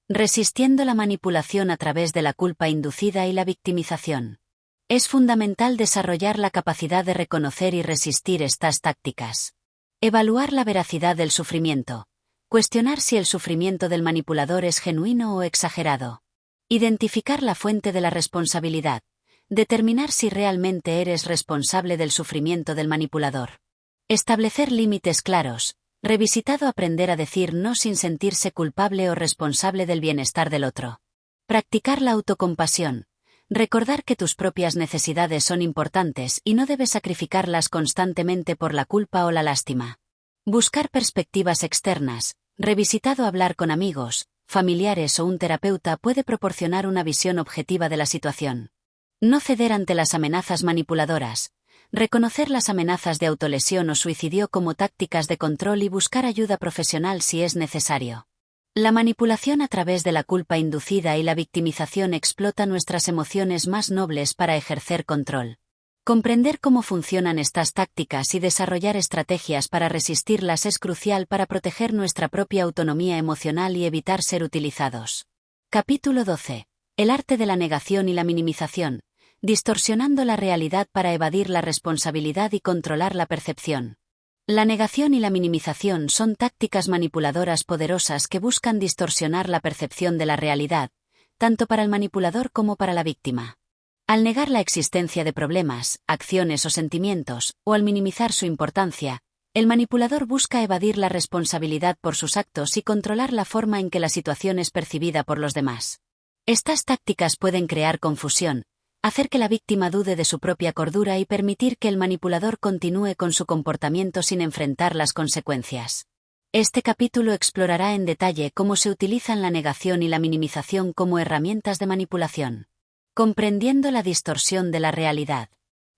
Speaker 1: Resistiendo la manipulación a través de la culpa inducida y la victimización. Es fundamental desarrollar la capacidad de reconocer y resistir estas tácticas. Evaluar la veracidad del sufrimiento. Cuestionar si el sufrimiento del manipulador es genuino o exagerado. Identificar la fuente de la responsabilidad. Determinar si realmente eres responsable del sufrimiento del manipulador. Establecer límites claros. Revisitado, aprender a decir no sin sentirse culpable o responsable del bienestar del otro. Practicar la autocompasión. Recordar que tus propias necesidades son importantes y no debes sacrificarlas constantemente por la culpa o la lástima. Buscar perspectivas externas. Revisitado, hablar con amigos, familiares o un terapeuta puede proporcionar una visión objetiva de la situación. No ceder ante las amenazas manipuladoras. Reconocer las amenazas de autolesión o suicidio como tácticas de control y buscar ayuda profesional si es necesario. La manipulación a través de la culpa inducida y la victimización explota nuestras emociones más nobles para ejercer control. Comprender cómo funcionan estas tácticas y desarrollar estrategias para resistirlas es crucial para proteger nuestra propia autonomía emocional y evitar ser utilizados. Capítulo 12. El arte de la negación y la minimización, distorsionando la realidad para evadir la responsabilidad y controlar la percepción. La negación y la minimización son tácticas manipuladoras poderosas que buscan distorsionar la percepción de la realidad, tanto para el manipulador como para la víctima. Al negar la existencia de problemas, acciones o sentimientos, o al minimizar su importancia, el manipulador busca evadir la responsabilidad por sus actos y controlar la forma en que la situación es percibida por los demás. Estas tácticas pueden crear confusión, hacer que la víctima dude de su propia cordura y permitir que el manipulador continúe con su comportamiento sin enfrentar las consecuencias. Este capítulo explorará en detalle cómo se utilizan la negación y la minimización como herramientas de manipulación. Comprendiendo la distorsión de la realidad.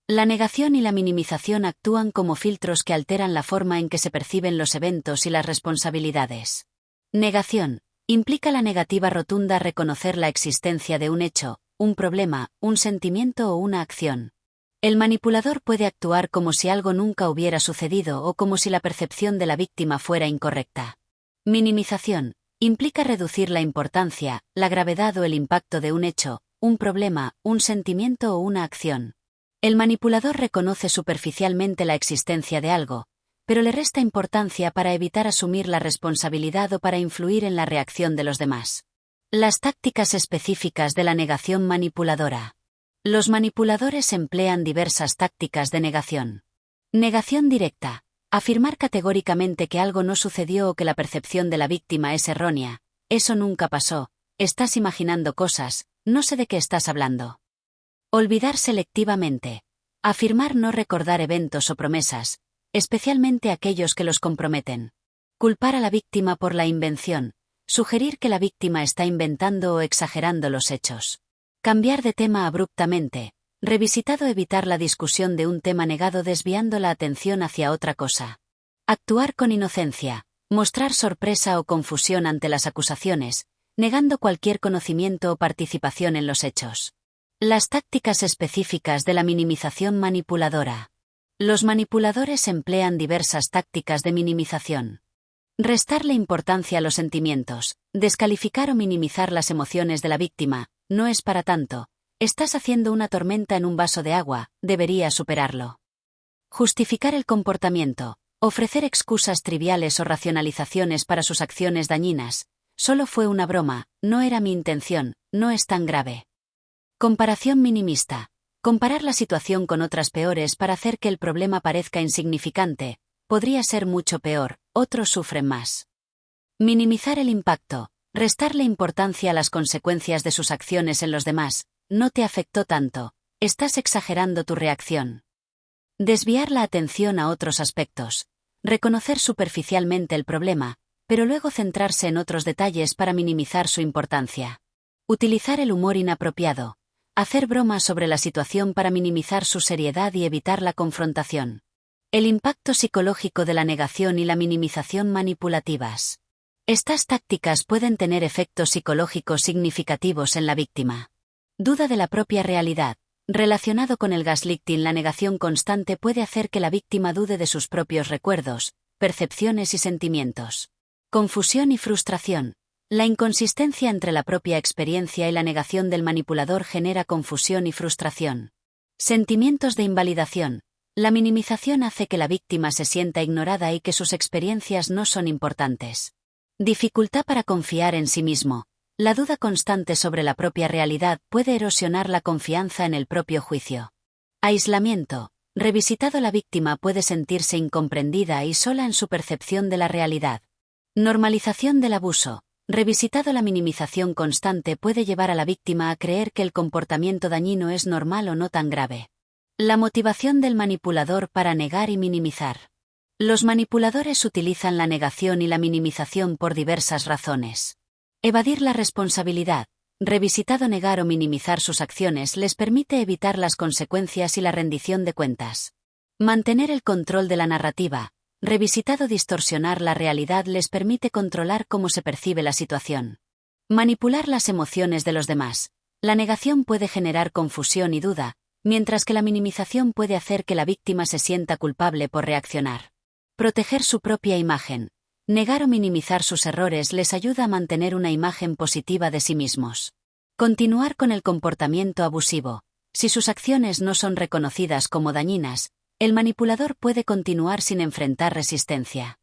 Speaker 1: La negación y la minimización actúan como filtros que alteran la forma en que se perciben los eventos y las responsabilidades. Negación. Implica la negativa rotunda a reconocer la existencia de un hecho, un problema, un sentimiento o una acción. El manipulador puede actuar como si algo nunca hubiera sucedido o como si la percepción de la víctima fuera incorrecta. Minimización. Implica reducir la importancia, la gravedad o el impacto de un hecho, un problema, un sentimiento o una acción. El manipulador reconoce superficialmente la existencia de algo, pero le resta importancia para evitar asumir la responsabilidad o para influir en la reacción de los demás. Las tácticas específicas de la negación manipuladora. Los manipuladores emplean diversas tácticas de negación. Negación directa. Afirmar categóricamente que algo no sucedió o que la percepción de la víctima es errónea. Eso nunca pasó. Estás imaginando cosas, no sé de qué estás hablando. Olvidar selectivamente. Afirmar no recordar eventos o promesas, especialmente aquellos que los comprometen. Culpar a la víctima por la invención. Sugerir que la víctima está inventando o exagerando los hechos. Cambiar de tema abruptamente. Revisitado evitar la discusión de un tema negado desviando la atención hacia otra cosa. Actuar con inocencia. Mostrar sorpresa o confusión ante las acusaciones, negando cualquier conocimiento o participación en los hechos. Las tácticas específicas de la minimización manipuladora. Los manipuladores emplean diversas tácticas de minimización. Restarle importancia a los sentimientos, descalificar o minimizar las emociones de la víctima, no es para tanto, estás haciendo una tormenta en un vaso de agua, deberías superarlo. Justificar el comportamiento, ofrecer excusas triviales o racionalizaciones para sus acciones dañinas, solo fue una broma, no era mi intención, no es tan grave. Comparación minimista. Comparar la situación con otras peores para hacer que el problema parezca insignificante, podría ser mucho peor, otros sufren más. Minimizar el impacto. Restarle importancia a las consecuencias de sus acciones en los demás, no te afectó tanto, estás exagerando tu reacción. Desviar la atención a otros aspectos. Reconocer superficialmente el problema, pero luego centrarse en otros detalles para minimizar su importancia. Utilizar el humor inapropiado. Hacer bromas sobre la situación para minimizar su seriedad y evitar la confrontación. El impacto psicológico de la negación y la minimización manipulativas. Estas tácticas pueden tener efectos psicológicos significativos en la víctima. Duda de la propia realidad. Relacionado con el gaslighting, la negación constante puede hacer que la víctima dude de sus propios recuerdos, percepciones y sentimientos. Confusión y frustración. La inconsistencia entre la propia experiencia y la negación del manipulador genera confusión y frustración. Sentimientos de invalidación. La minimización hace que la víctima se sienta ignorada y que sus experiencias no son importantes. Dificultad para confiar en sí mismo. La duda constante sobre la propia realidad puede erosionar la confianza en el propio juicio. Aislamiento. Revisitado, la víctima puede sentirse incomprendida y sola en su percepción de la realidad. Normalización del abuso. Revisitado, la minimización constante puede llevar a la víctima a creer que el comportamiento dañino es normal o no tan grave. La motivación del manipulador para negar y minimizar. Los manipuladores utilizan la negación y la minimización por diversas razones. Evadir la responsabilidad. Revisitado, negar o minimizar sus acciones les permite evitar las consecuencias y la rendición de cuentas. Mantener el control de la narrativa. Revisitado, distorsionar la realidad les permite controlar cómo se percibe la situación. Manipular las emociones de los demás. La negación puede generar confusión y duda, mientras que la minimización puede hacer que la víctima se sienta culpable por reaccionar. Proteger su propia imagen. Negar o minimizar sus errores les ayuda a mantener una imagen positiva de sí mismos. Continuar con el comportamiento abusivo. Si sus acciones no son reconocidas como dañinas, el manipulador puede continuar sin enfrentar resistencia.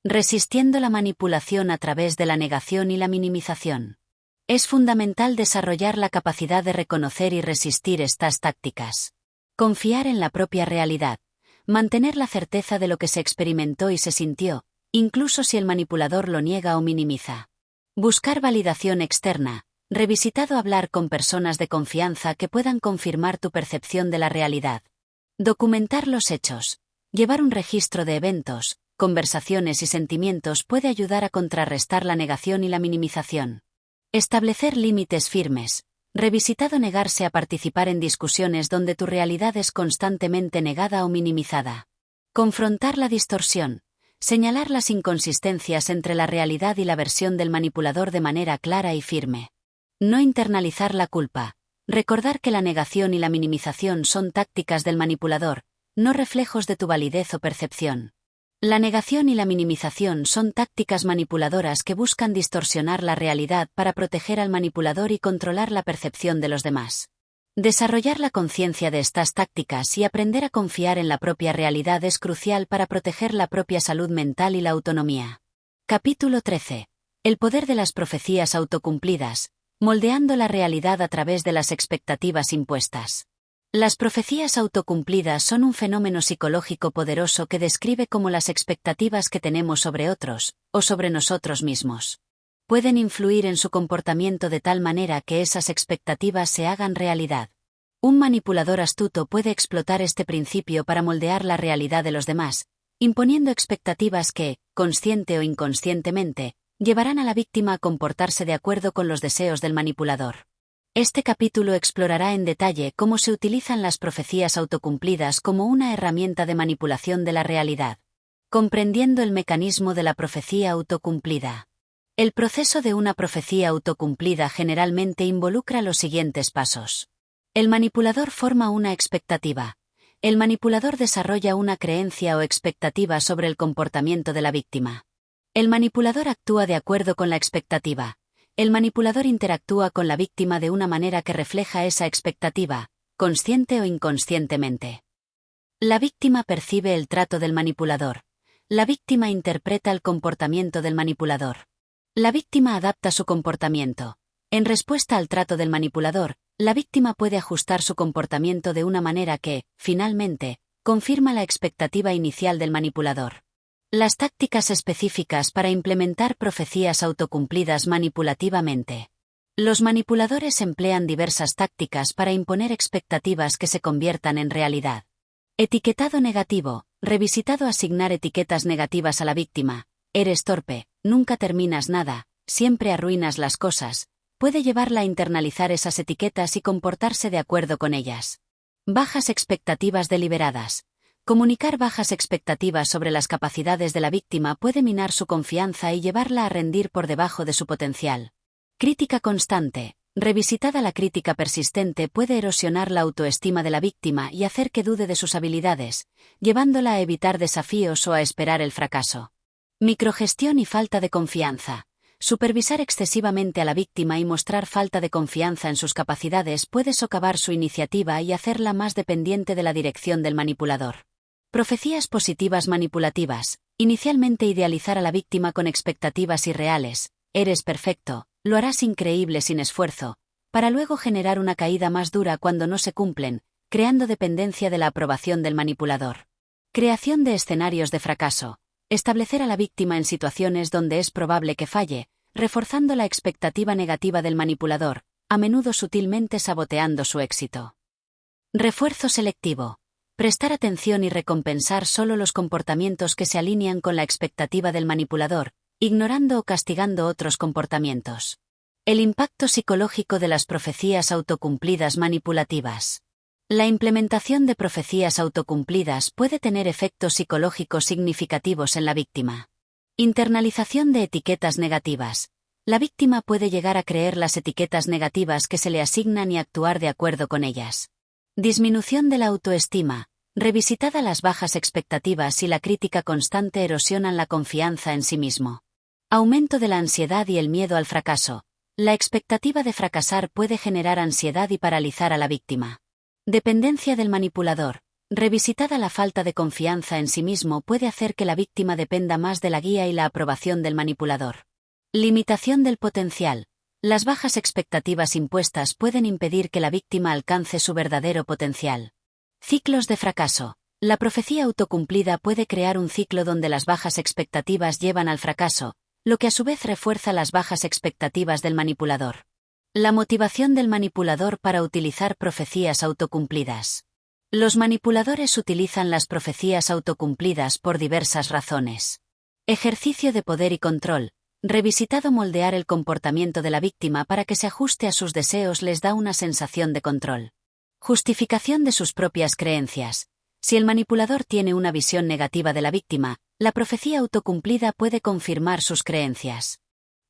Speaker 1: Resistiendo la manipulación a través de la negación y la minimización. Es fundamental desarrollar la capacidad de reconocer y resistir estas tácticas. Confiar en la propia realidad. Mantener la certeza de lo que se experimentó y se sintió, incluso si el manipulador lo niega o minimiza. Buscar validación externa. Revisitado hablar con personas de confianza que puedan confirmar tu percepción de la realidad. Documentar los hechos. Llevar un registro de eventos, conversaciones y sentimientos puede ayudar a contrarrestar la negación y la minimización. Establecer límites firmes. Revisitado negarse a participar en discusiones donde tu realidad es constantemente negada o minimizada. Confrontar la distorsión. Señalar las inconsistencias entre la realidad y la versión del manipulador de manera clara y firme. No internalizar la culpa. Recordar que la negación y la minimización son tácticas del manipulador, no reflejos de tu validez o percepción. La negación y la minimización son tácticas manipuladoras que buscan distorsionar la realidad para proteger al manipulador y controlar la percepción de los demás. Desarrollar la conciencia de estas tácticas y aprender a confiar en la propia realidad es crucial para proteger la propia salud mental y la autonomía. Capítulo 13. El poder de las profecías autocumplidas, moldeando la realidad a través de las expectativas impuestas. Las profecías autocumplidas son un fenómeno psicológico poderoso que describe cómo las expectativas que tenemos sobre otros, o sobre nosotros mismos, pueden influir en su comportamiento de tal manera que esas expectativas se hagan realidad. Un manipulador astuto puede explotar este principio para moldear la realidad de los demás, imponiendo expectativas que, consciente o inconscientemente, llevarán a la víctima a comportarse de acuerdo con los deseos del manipulador. Este capítulo explorará en detalle cómo se utilizan las profecías autocumplidas como una herramienta de manipulación de la realidad. Comprendiendo el mecanismo de la profecía autocumplida. El proceso de una profecía autocumplida generalmente involucra los siguientes pasos. El manipulador forma una expectativa. El manipulador desarrolla una creencia o expectativa sobre el comportamiento de la víctima. El manipulador actúa de acuerdo con la expectativa. El manipulador interactúa con la víctima de una manera que refleja esa expectativa, consciente o inconscientemente. La víctima percibe el trato del manipulador. La víctima interpreta el comportamiento del manipulador. La víctima adapta su comportamiento. En respuesta al trato del manipulador, la víctima puede ajustar su comportamiento de una manera que, finalmente, confirma la expectativa inicial del manipulador. Las tácticas específicas para implementar profecías autocumplidas manipulativamente. Los manipuladores emplean diversas tácticas para imponer expectativas que se conviertan en realidad. Etiquetado negativo. Revisitado asignar etiquetas negativas a la víctima. Eres torpe, nunca terminas nada, siempre arruinas las cosas. Puede llevarla a internalizar esas etiquetas y comportarse de acuerdo con ellas. Bajas expectativas deliberadas. Comunicar bajas expectativas sobre las capacidades de la víctima puede minar su confianza y llevarla a rendir por debajo de su potencial. Crítica constante. Revisitada la crítica persistente puede erosionar la autoestima de la víctima y hacer que dude de sus habilidades, llevándola a evitar desafíos o a esperar el fracaso. Microgestión y falta de confianza. Supervisar excesivamente a la víctima y mostrar falta de confianza en sus capacidades puede socavar su iniciativa y hacerla más dependiente de la dirección del manipulador. Profecías positivas manipulativas. Inicialmente idealizar a la víctima con expectativas irreales. Eres perfecto, lo harás increíble sin esfuerzo, para luego generar una caída más dura cuando no se cumplen, creando dependencia de la aprobación del manipulador. Creación de escenarios de fracaso. Establecer a la víctima en situaciones donde es probable que falle, reforzando la expectativa negativa del manipulador, a menudo sutilmente saboteando su éxito. Refuerzo selectivo. Prestar atención y recompensar solo los comportamientos que se alinean con la expectativa del manipulador, ignorando o castigando otros comportamientos. El impacto psicológico de las profecías autocumplidas manipulativas. La implementación de profecías autocumplidas puede tener efectos psicológicos significativos en la víctima. Internalización de etiquetas negativas. La víctima puede llegar a creer las etiquetas negativas que se le asignan y actuar de acuerdo con ellas. Disminución de la autoestima. Revisitada, las bajas expectativas y la crítica constante erosionan la confianza en sí mismo. Aumento de la ansiedad y el miedo al fracaso. La expectativa de fracasar puede generar ansiedad y paralizar a la víctima. Dependencia del manipulador. Revisitada, la falta de confianza en sí mismo puede hacer que la víctima dependa más de la guía y la aprobación del manipulador. Limitación del potencial. Las bajas expectativas impuestas pueden impedir que la víctima alcance su verdadero potencial. Ciclos de fracaso. La profecía autocumplida puede crear un ciclo donde las bajas expectativas llevan al fracaso, lo que a su vez refuerza las bajas expectativas del manipulador. La motivación del manipulador para utilizar profecías autocumplidas. Los manipuladores utilizan las profecías autocumplidas por diversas razones. Ejercicio de poder y control. Revisitado, moldear el comportamiento de la víctima para que se ajuste a sus deseos les da una sensación de control. Justificación de sus propias creencias. Si el manipulador tiene una visión negativa de la víctima, la profecía autocumplida puede confirmar sus creencias.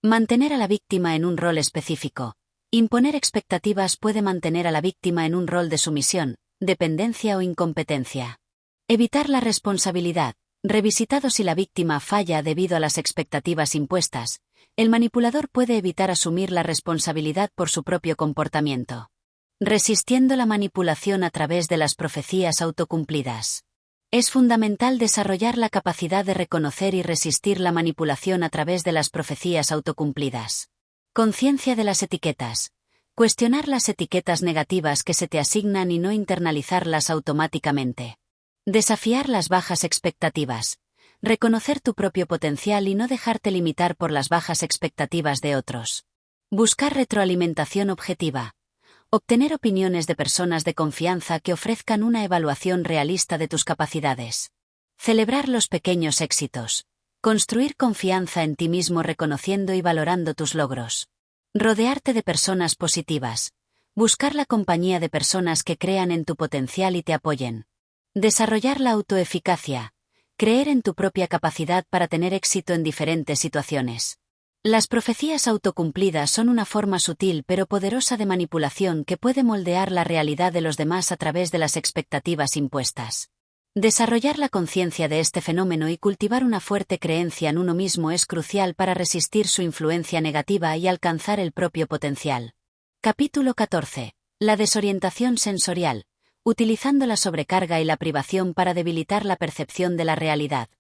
Speaker 1: Mantener a la víctima en un rol específico. Imponer expectativas puede mantener a la víctima en un rol de sumisión, dependencia o incompetencia. Evitar la responsabilidad. Revisitado, si la víctima falla debido a las expectativas impuestas, el manipulador puede evitar asumir la responsabilidad por su propio comportamiento. Resistiendo la manipulación a través de las profecías autocumplidas. Es fundamental desarrollar la capacidad de reconocer y resistir la manipulación a través de las profecías autocumplidas. Conciencia de las etiquetas. Cuestionar las etiquetas negativas que se te asignan y no internalizarlas automáticamente. Desafiar las bajas expectativas. Reconocer tu propio potencial y no dejarte limitar por las bajas expectativas de otros. Buscar retroalimentación objetiva. Obtener opiniones de personas de confianza que ofrezcan una evaluación realista de tus capacidades. Celebrar los pequeños éxitos. Construir confianza en ti mismo reconociendo y valorando tus logros. Rodearte de personas positivas. Buscar la compañía de personas que crean en tu potencial y te apoyen. Desarrollar la autoeficacia. Creer en tu propia capacidad para tener éxito en diferentes situaciones. Las profecías autocumplidas son una forma sutil pero poderosa de manipulación que puede moldear la realidad de los demás a través de las expectativas impuestas. Desarrollar la conciencia de este fenómeno y cultivar una fuerte creencia en uno mismo es crucial para resistir su influencia negativa y alcanzar el propio potencial. Capítulo 14. La desorientación sensorial. Utilizando la sobrecarga y la privación para debilitar la percepción de la realidad.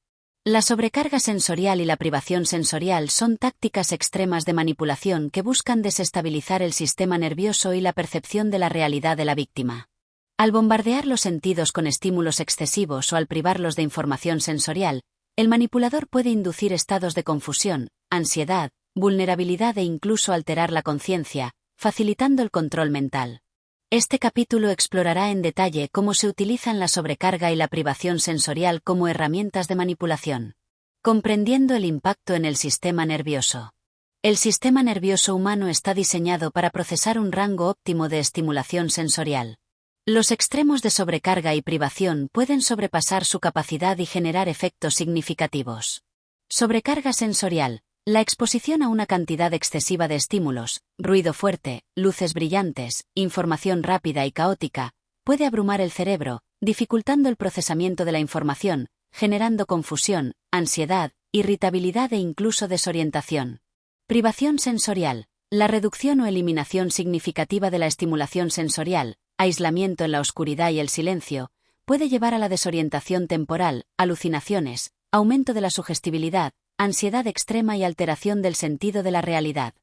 Speaker 1: La sobrecarga sensorial y la privación sensorial son tácticas extremas de manipulación que buscan desestabilizar el sistema nervioso y la percepción de la realidad de la víctima. Al bombardear los sentidos con estímulos excesivos o al privarlos de información sensorial, el manipulador puede inducir estados de confusión, ansiedad, vulnerabilidad e incluso alterar la conciencia, facilitando el control mental. Este capítulo explorará en detalle cómo se utilizan la sobrecarga y la privación sensorial como herramientas de manipulación. Comprendiendo el impacto en el sistema nervioso. El sistema nervioso humano está diseñado para procesar un rango óptimo de estimulación sensorial. Los extremos de sobrecarga y privación pueden sobrepasar su capacidad y generar efectos significativos. Sobrecarga sensorial. La exposición a una cantidad excesiva de estímulos, ruido fuerte, luces brillantes, información rápida y caótica, puede abrumar el cerebro, dificultando el procesamiento de la información, generando confusión, ansiedad, irritabilidad e incluso desorientación. Privación sensorial. La reducción o eliminación significativa de la estimulación sensorial, aislamiento en la oscuridad y el silencio, puede llevar a la desorientación temporal, alucinaciones, aumento de la sugestibilidad, ansiedad extrema y alteración del sentido de la realidad.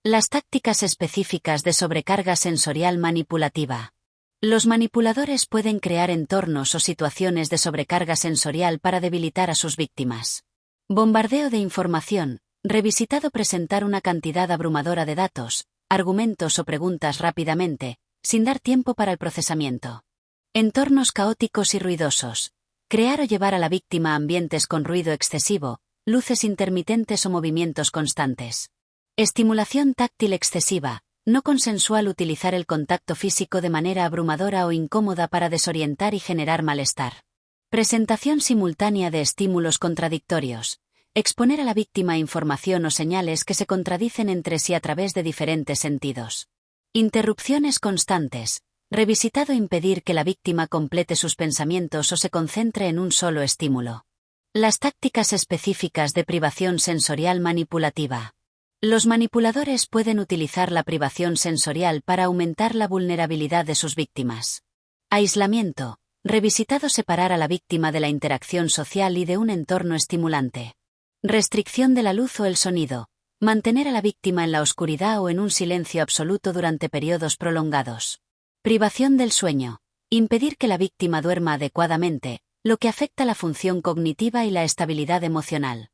Speaker 1: Las tácticas específicas de sobrecarga sensorial manipulativa. Los manipuladores pueden crear entornos o situaciones de sobrecarga sensorial para debilitar a sus víctimas. Bombardeo de información. Revisitado, presentar una cantidad abrumadora de datos, argumentos o preguntas rápidamente, sin dar tiempo para el procesamiento. Entornos caóticos y ruidosos. Crear o llevar a la víctima a ambientes con ruido excesivo, luces intermitentes o movimientos constantes. Estimulación táctil excesiva, no consensual. Utilizar el contacto físico de manera abrumadora o incómoda para desorientar y generar malestar. Presentación simultánea de estímulos contradictorios. Exponer a la víctima a información o señales que se contradicen entre sí a través de diferentes sentidos. Interrupciones constantes. Revisitado impedir que la víctima complete sus pensamientos o se concentre en un solo estímulo. Las tácticas específicas de privación sensorial manipulativa. Los manipuladores pueden utilizar la privación sensorial para aumentar la vulnerabilidad de sus víctimas. Aislamiento. Revisitado separar a la víctima de la interacción social y de un entorno estimulante. Restricción de la luz o el sonido. Mantener a la víctima en la oscuridad o en un silencio absoluto durante periodos prolongados. Privación del sueño. Impedir que la víctima duerma adecuadamente, lo que afecta la función cognitiva y la estabilidad emocional.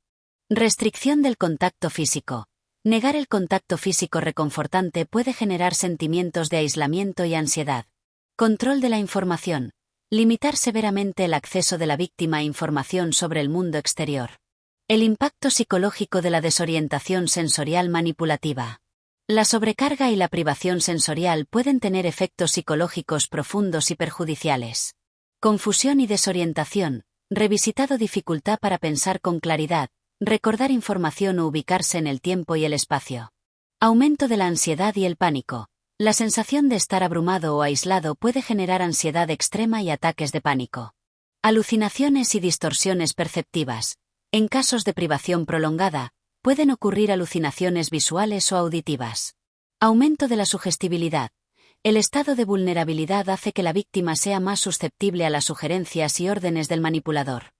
Speaker 1: Restricción del contacto físico. Negar el contacto físico reconfortante puede generar sentimientos de aislamiento y ansiedad. Control de la información. Limitar severamente el acceso de la víctima a información sobre el mundo exterior. El impacto psicológico de la desorientación sensorial manipulativa. La sobrecarga y la privación sensorial pueden tener efectos psicológicos profundos y perjudiciales. Confusión y desorientación. Revisitado dificultad para pensar con claridad, recordar información o ubicarse en el tiempo y el espacio. Aumento de la ansiedad y el pánico. La sensación de estar abrumado o aislado puede generar ansiedad extrema y ataques de pánico. Alucinaciones y distorsiones perceptivas. En casos de privación prolongada, pueden ocurrir alucinaciones visuales o auditivas. Aumento de la sugestibilidad. El estado de vulnerabilidad hace que la víctima sea más susceptible a las sugerencias y órdenes del manipulador.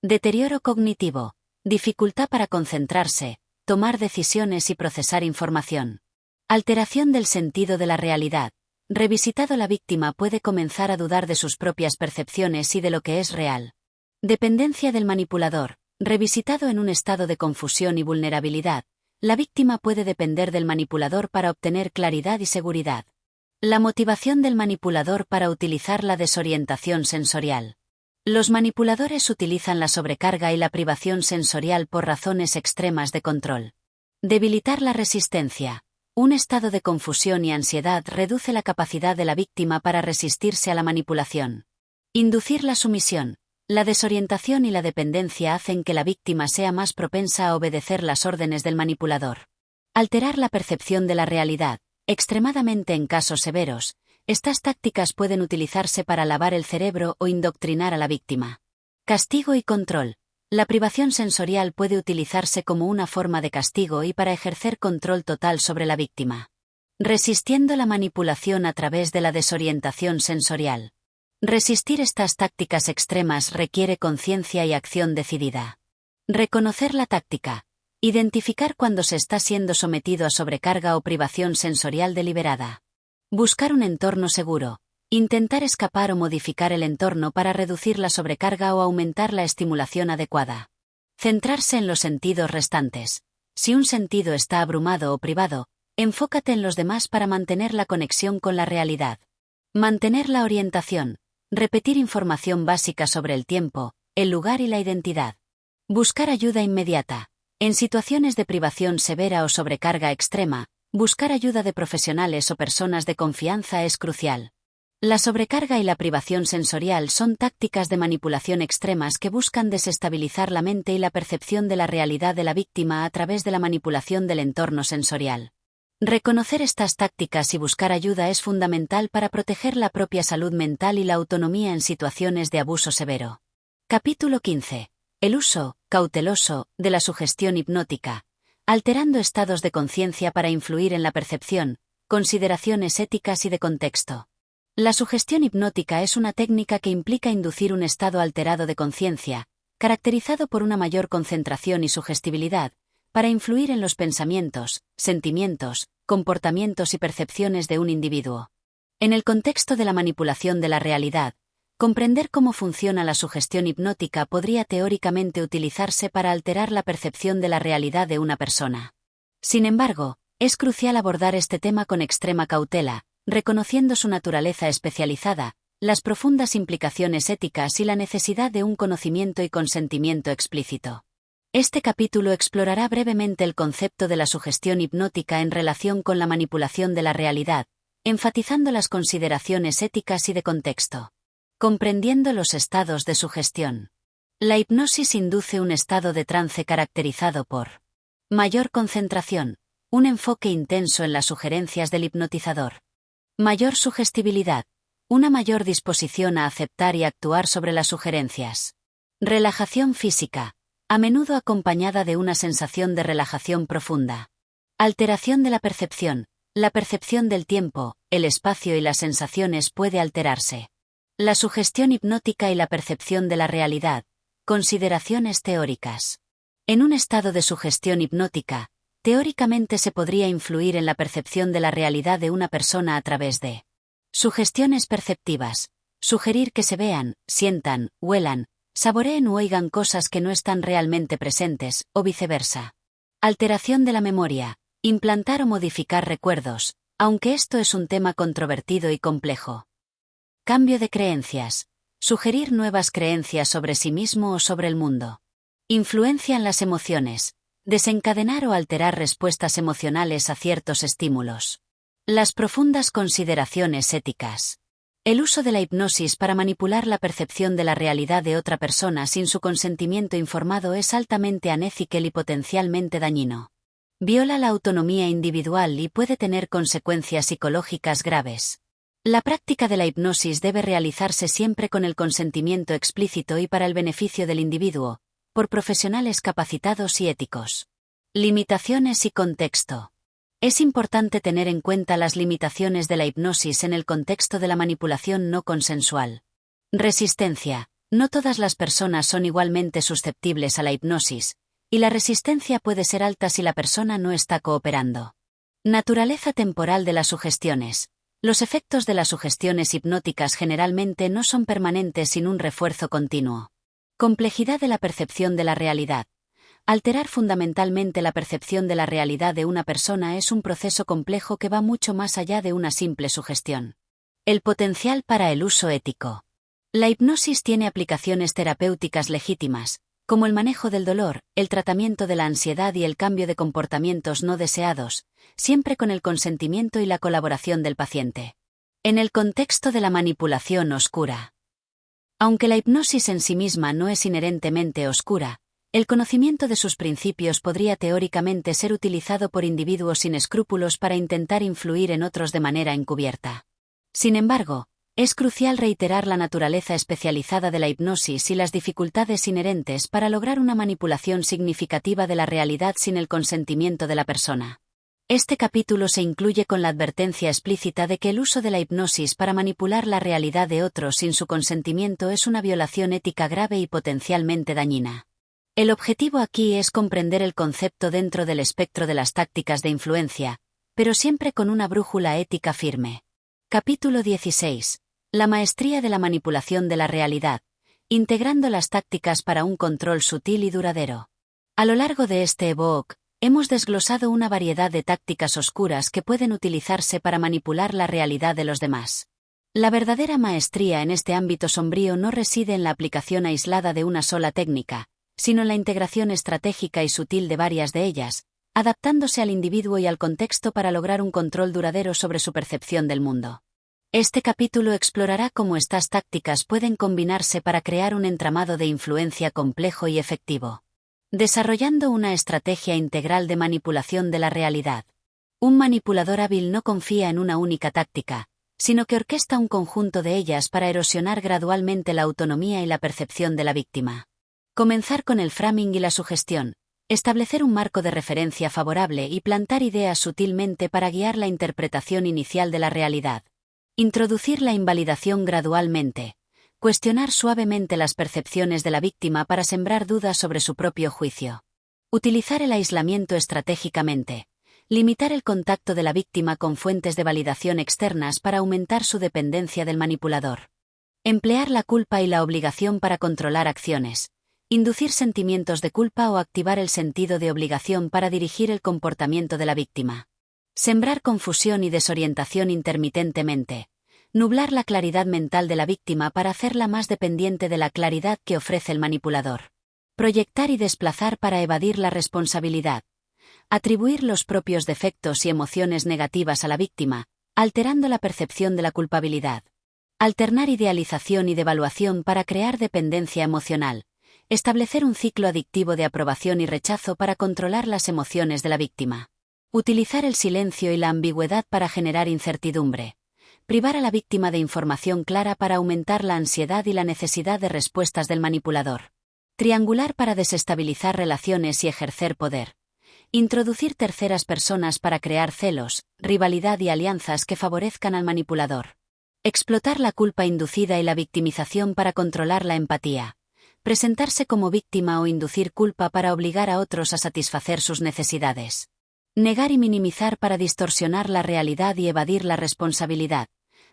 Speaker 1: Deterioro cognitivo. Dificultad para concentrarse, tomar decisiones y procesar información. Alteración del sentido de la realidad. Revisitado la víctima puede comenzar a dudar de sus propias percepciones y de lo que es real. Dependencia del manipulador. Revisitado en un estado de confusión y vulnerabilidad, la víctima puede depender del manipulador para obtener claridad y seguridad. La motivación del manipulador para utilizar la desorientación sensorial. Los manipuladores utilizan la sobrecarga y la privación sensorial por razones extremas de control. Debilitar la resistencia. Un estado de confusión y ansiedad reduce la capacidad de la víctima para resistirse a la manipulación. Inducir la sumisión. La desorientación y la dependencia hacen que la víctima sea más propensa a obedecer las órdenes del manipulador. Alterar la percepción de la realidad. Extremadamente en casos severos, estas tácticas pueden utilizarse para lavar el cerebro o indoctrinar a la víctima. Castigo y control. La privación sensorial puede utilizarse como una forma de castigo y para ejercer control total sobre la víctima. Resistiendo la manipulación a través de la desorientación sensorial. Resistir estas tácticas extremas requiere conciencia y acción decidida. Reconocer la táctica. Identificar cuando se está siendo sometido a sobrecarga o privación sensorial deliberada. Buscar un entorno seguro. Intentar escapar o modificar el entorno para reducir la sobrecarga o aumentar la estimulación adecuada. Centrarse en los sentidos restantes. Si un sentido está abrumado o privado, enfócate en los demás para mantener la conexión con la realidad. Mantener la orientación. Repetir información básica sobre el tiempo, el lugar y la identidad. Buscar ayuda inmediata. En situaciones de privación severa o sobrecarga extrema, buscar ayuda de profesionales o personas de confianza es crucial. La sobrecarga y la privación sensorial son tácticas de manipulación extremas que buscan desestabilizar la mente y la percepción de la realidad de la víctima a través de la manipulación del entorno sensorial. Reconocer estas tácticas y buscar ayuda es fundamental para proteger la propia salud mental y la autonomía en situaciones de abuso severo. Capítulo 15. El uso, cauteloso, de la sugestión hipnótica, alterando estados de conciencia para influir en la percepción, consideraciones éticas y de contexto. La sugestión hipnótica es una técnica que implica inducir un estado alterado de conciencia, caracterizado por una mayor concentración y sugestibilidad, para influir en los pensamientos, sentimientos, comportamientos y percepciones de un individuo. En el contexto de la manipulación de la realidad, comprender cómo funciona la sugestión hipnótica podría teóricamente utilizarse para alterar la percepción de la realidad de una persona. Sin embargo, es crucial abordar este tema con extrema cautela, reconociendo su naturaleza especializada, las profundas implicaciones éticas y la necesidad de un conocimiento y consentimiento explícito. Este capítulo explorará brevemente el concepto de la sugestión hipnótica en relación con la manipulación de la realidad, enfatizando las consideraciones éticas y de contexto. Comprendiendo los estados de sugestión. La hipnosis induce un estado de trance caracterizado por mayor concentración, un enfoque intenso en las sugerencias del hipnotizador. Mayor sugestibilidad, Una mayor disposición a aceptar y actuar sobre las sugerencias. Relajación física, a menudo acompañada de una sensación de relajación profunda. Alteración de la percepción. La percepción del tiempo, el espacio y las sensaciones puede alterarse. La sugestión hipnótica y la percepción de la realidad. Consideraciones teóricas. En un estado de sugestión hipnótica, teóricamente se podría influir en la percepción de la realidad de una persona a través de sugestiones perceptivas, sugerir que se vean, sientan, huelan, saboreen u oigan cosas que no están realmente presentes, o viceversa. Alteración de la memoria, implantar o modificar recuerdos, aunque esto es un tema controvertido y complejo. Cambio de creencias, sugerir nuevas creencias sobre sí mismo o sobre el mundo. Influencian las emociones, desencadenar o alterar respuestas emocionales a ciertos estímulos. Las profundas consideraciones éticas. El uso de la hipnosis para manipular la percepción de la realidad de otra persona sin su consentimiento informado es altamente unethical y potencialmente dañino. Viola la autonomía individual y puede tener consecuencias psicológicas graves. La práctica de la hipnosis debe realizarse siempre con el consentimiento explícito y para el beneficio del individuo, por profesionales capacitados y éticos. Limitaciones y contexto. Es importante tener en cuenta las limitaciones de la hipnosis en el contexto de la manipulación no consensual. Resistencia. No todas las personas son igualmente susceptibles a la hipnosis, y la resistencia puede ser alta si la persona no está cooperando. Naturaleza temporal de las sugestiones. Los efectos de las sugestiones hipnóticas generalmente no son permanentes sin un refuerzo continuo. Complejidad de la percepción de la realidad. Alterar fundamentalmente la percepción de la realidad de una persona es un proceso complejo que va mucho más allá de una simple sugestión. El potencial para el uso ético. La hipnosis tiene aplicaciones terapéuticas legítimas, como el manejo del dolor, el tratamiento de la ansiedad y el cambio de comportamientos no deseados, siempre con el consentimiento y la colaboración del paciente. En el contexto de la manipulación oscura. Aunque la hipnosis en sí misma no es inherentemente oscura, el conocimiento de sus principios podría teóricamente ser utilizado por individuos sin escrúpulos para intentar influir en otros de manera encubierta. Sin embargo, es crucial reiterar la naturaleza especializada de la hipnosis y las dificultades inherentes para lograr una manipulación significativa de la realidad sin el consentimiento de la persona. Este capítulo se incluye con la advertencia explícita de que el uso de la hipnosis para manipular la realidad de otros sin su consentimiento es una violación ética grave y potencialmente dañina. El objetivo aquí es comprender el concepto dentro del espectro de las tácticas de influencia, pero siempre con una brújula ética firme. Capítulo 16. La maestría de la manipulación de la realidad, integrando las tácticas para un control sutil y duradero. A lo largo de este ebook, hemos desglosado una variedad de tácticas oscuras que pueden utilizarse para manipular la realidad de los demás. La verdadera maestría en este ámbito sombrío no reside en la aplicación aislada de una sola técnica, sino en la integración estratégica y sutil de varias de ellas, adaptándose al individuo y al contexto para lograr un control duradero sobre su percepción del mundo. Este capítulo explorará cómo estas tácticas pueden combinarse para crear un entramado de influencia complejo y efectivo. Desarrollando una estrategia integral de manipulación de la realidad. Un manipulador hábil no confía en una única táctica, sino que orquesta un conjunto de ellas para erosionar gradualmente la autonomía y la percepción de la víctima. Comenzar con el framing y la sugestión, establecer un marco de referencia favorable y plantar ideas sutilmente para guiar la interpretación inicial de la realidad. Introducir la invalidación gradualmente, cuestionar suavemente las percepciones de la víctima para sembrar dudas sobre su propio juicio. Utilizar el aislamiento estratégicamente, limitar el contacto de la víctima con fuentes de validación externas para aumentar su dependencia del manipulador. Emplear la culpa y la obligación para controlar acciones. Inducir sentimientos de culpa o activar el sentido de obligación para dirigir el comportamiento de la víctima. Sembrar confusión y desorientación intermitentemente. Nublar la claridad mental de la víctima para hacerla más dependiente de la claridad que ofrece el manipulador. Proyectar y desplazar para evadir la responsabilidad. Atribuir los propios defectos y emociones negativas a la víctima, alterando la percepción de la culpabilidad. Alternar idealización y devaluación para crear dependencia emocional. Establecer un ciclo adictivo de aprobación y rechazo para controlar las emociones de la víctima. Utilizar el silencio y la ambigüedad para generar incertidumbre. Privar a la víctima de información clara para aumentar la ansiedad y la necesidad de respuestas del manipulador. Triangular para desestabilizar relaciones y ejercer poder. Introducir terceras personas para crear celos, rivalidad y alianzas que favorezcan al manipulador. Explotar la culpa inducida y la victimización para controlar la empatía. Presentarse como víctima o inducir culpa para obligar a otros a satisfacer sus necesidades. Negar y minimizar para distorsionar la realidad y evadir la responsabilidad.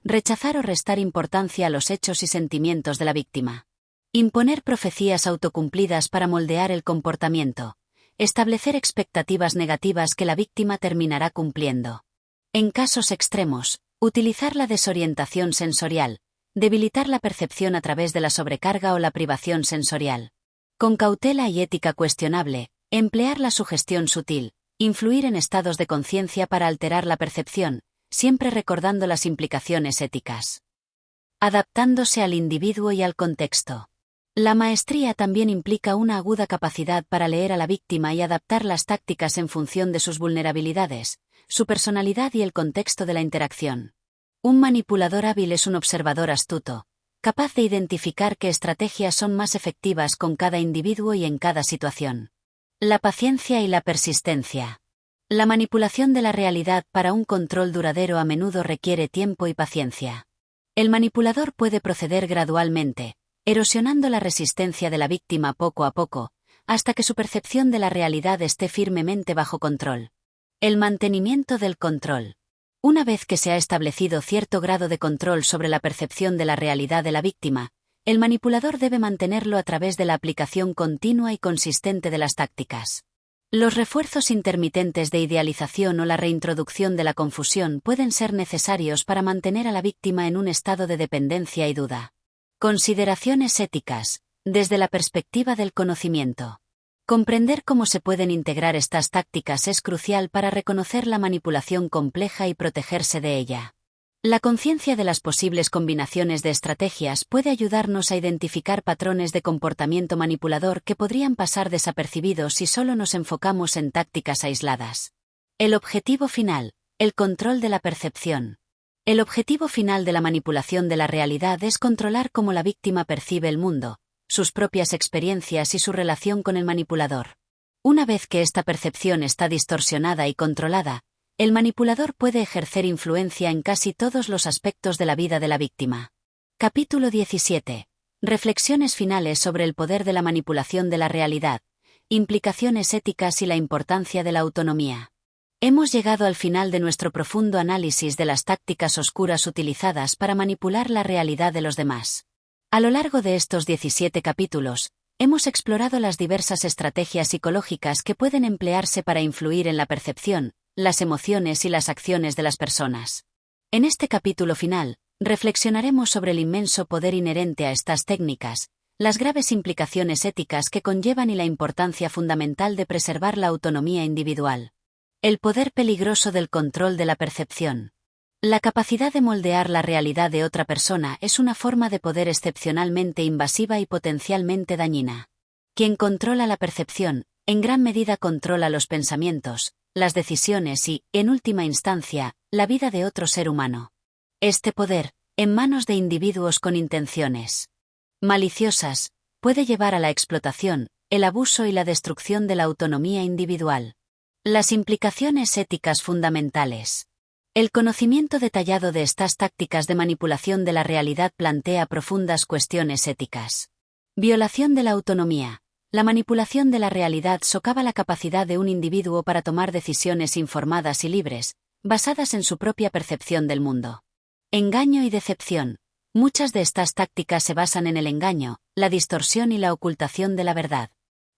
Speaker 1: Rechazar o restar importancia a los hechos y sentimientos de la víctima. Imponer profecías autocumplidas para moldear el comportamiento. Establecer expectativas negativas que la víctima terminará cumpliendo. En casos extremos, utilizar la desorientación sensorial, debilitar la percepción a través de la sobrecarga o la privación sensorial. Con cautela y ética cuestionable, emplear la sugestión sutil, influir en estados de conciencia para alterar la percepción, siempre recordando las implicaciones éticas. Adaptándose al individuo y al contexto. La maestría también implica una aguda capacidad para leer a la víctima y adaptar las tácticas en función de sus vulnerabilidades, su personalidad y el contexto de la interacción. Un manipulador hábil es un observador astuto, capaz de identificar qué estrategias son más efectivas con cada individuo y en cada situación. La paciencia y la persistencia. La manipulación de la realidad para un control duradero a menudo requiere tiempo y paciencia. El manipulador puede proceder gradualmente, erosionando la resistencia de la víctima poco a poco, hasta que su percepción de la realidad esté firmemente bajo control. El mantenimiento del control. Una vez que se ha establecido cierto grado de control sobre la percepción de la realidad de la víctima, el manipulador debe mantenerlo a través de la aplicación continua y consistente de las tácticas. Los refuerzos intermitentes de idealización o la reintroducción de la confusión pueden ser necesarios para mantener a la víctima en un estado de dependencia y duda. Consideraciones éticas, desde la perspectiva del conocimiento. Comprender cómo se pueden integrar estas tácticas es crucial para reconocer la manipulación compleja y protegerse de ella. La conciencia de las posibles combinaciones de estrategias puede ayudarnos a identificar patrones de comportamiento manipulador que podrían pasar desapercibidos si solo nos enfocamos en tácticas aisladas. El objetivo final, el control de la percepción. El objetivo final de la manipulación de la realidad es controlar cómo la víctima percibe el mundo, sus propias experiencias y su relación con el manipulador. Una vez que esta percepción está distorsionada y controlada, el manipulador puede ejercer influencia en casi todos los aspectos de la vida de la víctima. Capítulo 17. Reflexiones finales sobre el poder de la manipulación de la realidad, implicaciones éticas y la importancia de la autonomía. Hemos llegado al final de nuestro profundo análisis de las tácticas oscuras utilizadas para manipular la realidad de los demás. A lo largo de estos 17 capítulos, hemos explorado las diversas estrategias psicológicas que pueden emplearse para influir en la percepción, las emociones y las acciones de las personas. En este capítulo final, reflexionaremos sobre el inmenso poder inherente a estas técnicas, las graves implicaciones éticas que conllevan y la importancia fundamental de preservar la autonomía individual. El poder peligroso del control de la percepción. La capacidad de moldear la realidad de otra persona es una forma de poder excepcionalmente invasiva y potencialmente dañina. Quien controla la percepción, en gran medida controla los pensamientos, las decisiones y, en última instancia, la vida de otro ser humano. Este poder, en manos de individuos con intenciones maliciosas, puede llevar a la explotación, el abuso y la destrucción de la autonomía individual. Las implicaciones éticas fundamentales. El conocimiento detallado de estas tácticas de manipulación de la realidad plantea profundas cuestiones éticas. Violación de la autonomía. La manipulación de la realidad socava la capacidad de un individuo para tomar decisiones informadas y libres, basadas en su propia percepción del mundo. Engaño y decepción. Muchas de estas tácticas se basan en el engaño, la distorsión y la ocultación de la verdad.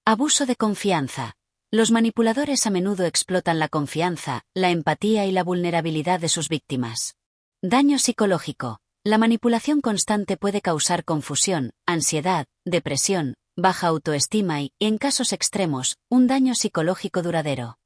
Speaker 1: Abuso de confianza. Los manipuladores a menudo explotan la confianza, la empatía y la vulnerabilidad de sus víctimas. Daño psicológico. La manipulación constante puede causar confusión, ansiedad, depresión, baja autoestima y, en casos extremos, un daño psicológico duradero.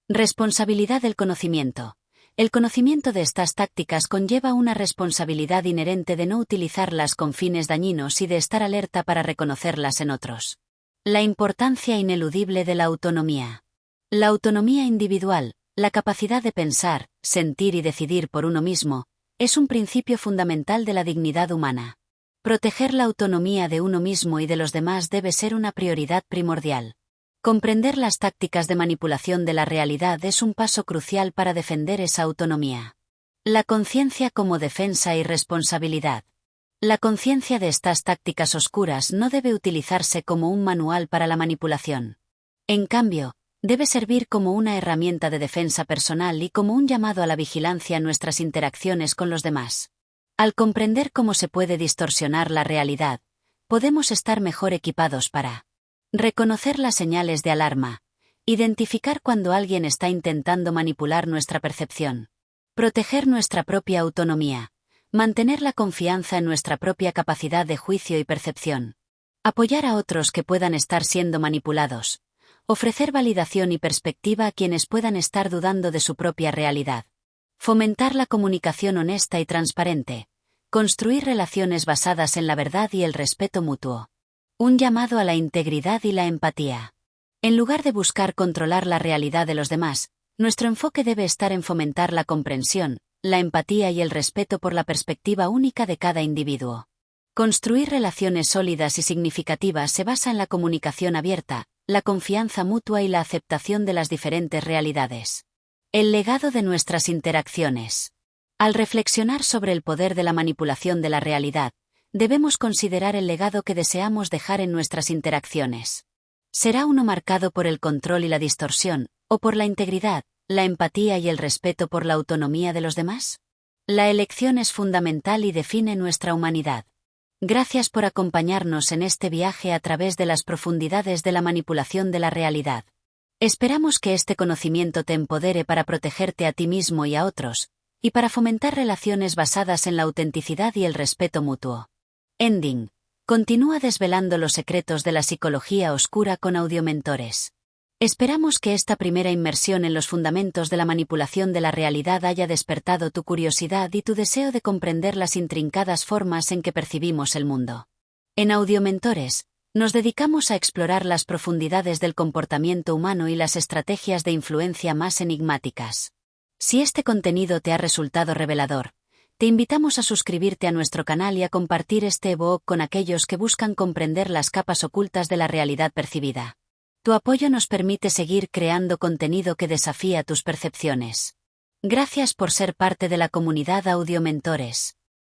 Speaker 1: Responsabilidad del conocimiento. El conocimiento de estas tácticas conlleva una responsabilidad inherente de no utilizarlas con fines dañinos y de estar alerta para reconocerlas en otros. La importancia ineludible de la autonomía. La autonomía individual, la capacidad de pensar, sentir y decidir por uno mismo, es un principio fundamental de la dignidad humana. Proteger la autonomía de uno mismo y de los demás debe ser una prioridad primordial. Comprender las tácticas de manipulación de la realidad es un paso crucial para defender esa autonomía. La conciencia como defensa y responsabilidad. La conciencia de estas tácticas oscuras no debe utilizarse como un manual para la manipulación. En cambio, debe servir como una herramienta de defensa personal y como un llamado a la vigilancia en nuestras interacciones con los demás. Al comprender cómo se puede distorsionar la realidad, podemos estar mejor equipados para reconocer las señales de alarma, identificar cuando alguien está intentando manipular nuestra percepción, proteger nuestra propia autonomía, mantener la confianza en nuestra propia capacidad de juicio y percepción, apoyar a otros que puedan estar siendo manipulados, ofrecer validación y perspectiva a quienes puedan estar dudando de su propia realidad, fomentar la comunicación honesta y transparente, construir relaciones basadas en la verdad y el respeto mutuo. Un llamado a la integridad y la empatía. En lugar de buscar controlar la realidad de los demás, nuestro enfoque debe estar en fomentar la comprensión, la empatía y el respeto por la perspectiva única de cada individuo. Construir relaciones sólidas y significativas se basa en la comunicación abierta, la confianza mutua y la aceptación de las diferentes realidades. El legado de nuestras interacciones. Al reflexionar sobre el poder de la manipulación de la realidad, debemos considerar el legado que deseamos dejar en nuestras interacciones. ¿Será uno marcado por el control y la distorsión, o por la integridad, la empatía y el respeto por la autonomía de los demás? La elección es fundamental y define nuestra humanidad. Gracias por acompañarnos en este viaje a través de las profundidades de la manipulación de la realidad. Esperamos que este conocimiento te empodere para protegerte a ti mismo y a otros, y para fomentar relaciones basadas en la autenticidad y el respeto mutuo. Ending. Continúa desvelando los secretos de la psicología oscura con audiomentores. Esperamos que esta primera inmersión en los fundamentos de la manipulación de la realidad haya despertado tu curiosidad y tu deseo de comprender las intrincadas formas en que percibimos el mundo. En Audiomentores, nos dedicamos a explorar las profundidades del comportamiento humano y las estrategias de influencia más enigmáticas. Si este contenido te ha resultado revelador, te invitamos a suscribirte a nuestro canal y a compartir este ebook con aquellos que buscan comprender las capas ocultas de la realidad percibida. Tu apoyo nos permite seguir creando contenido que desafía tus percepciones. Gracias por ser parte de la comunidad Audiomentores.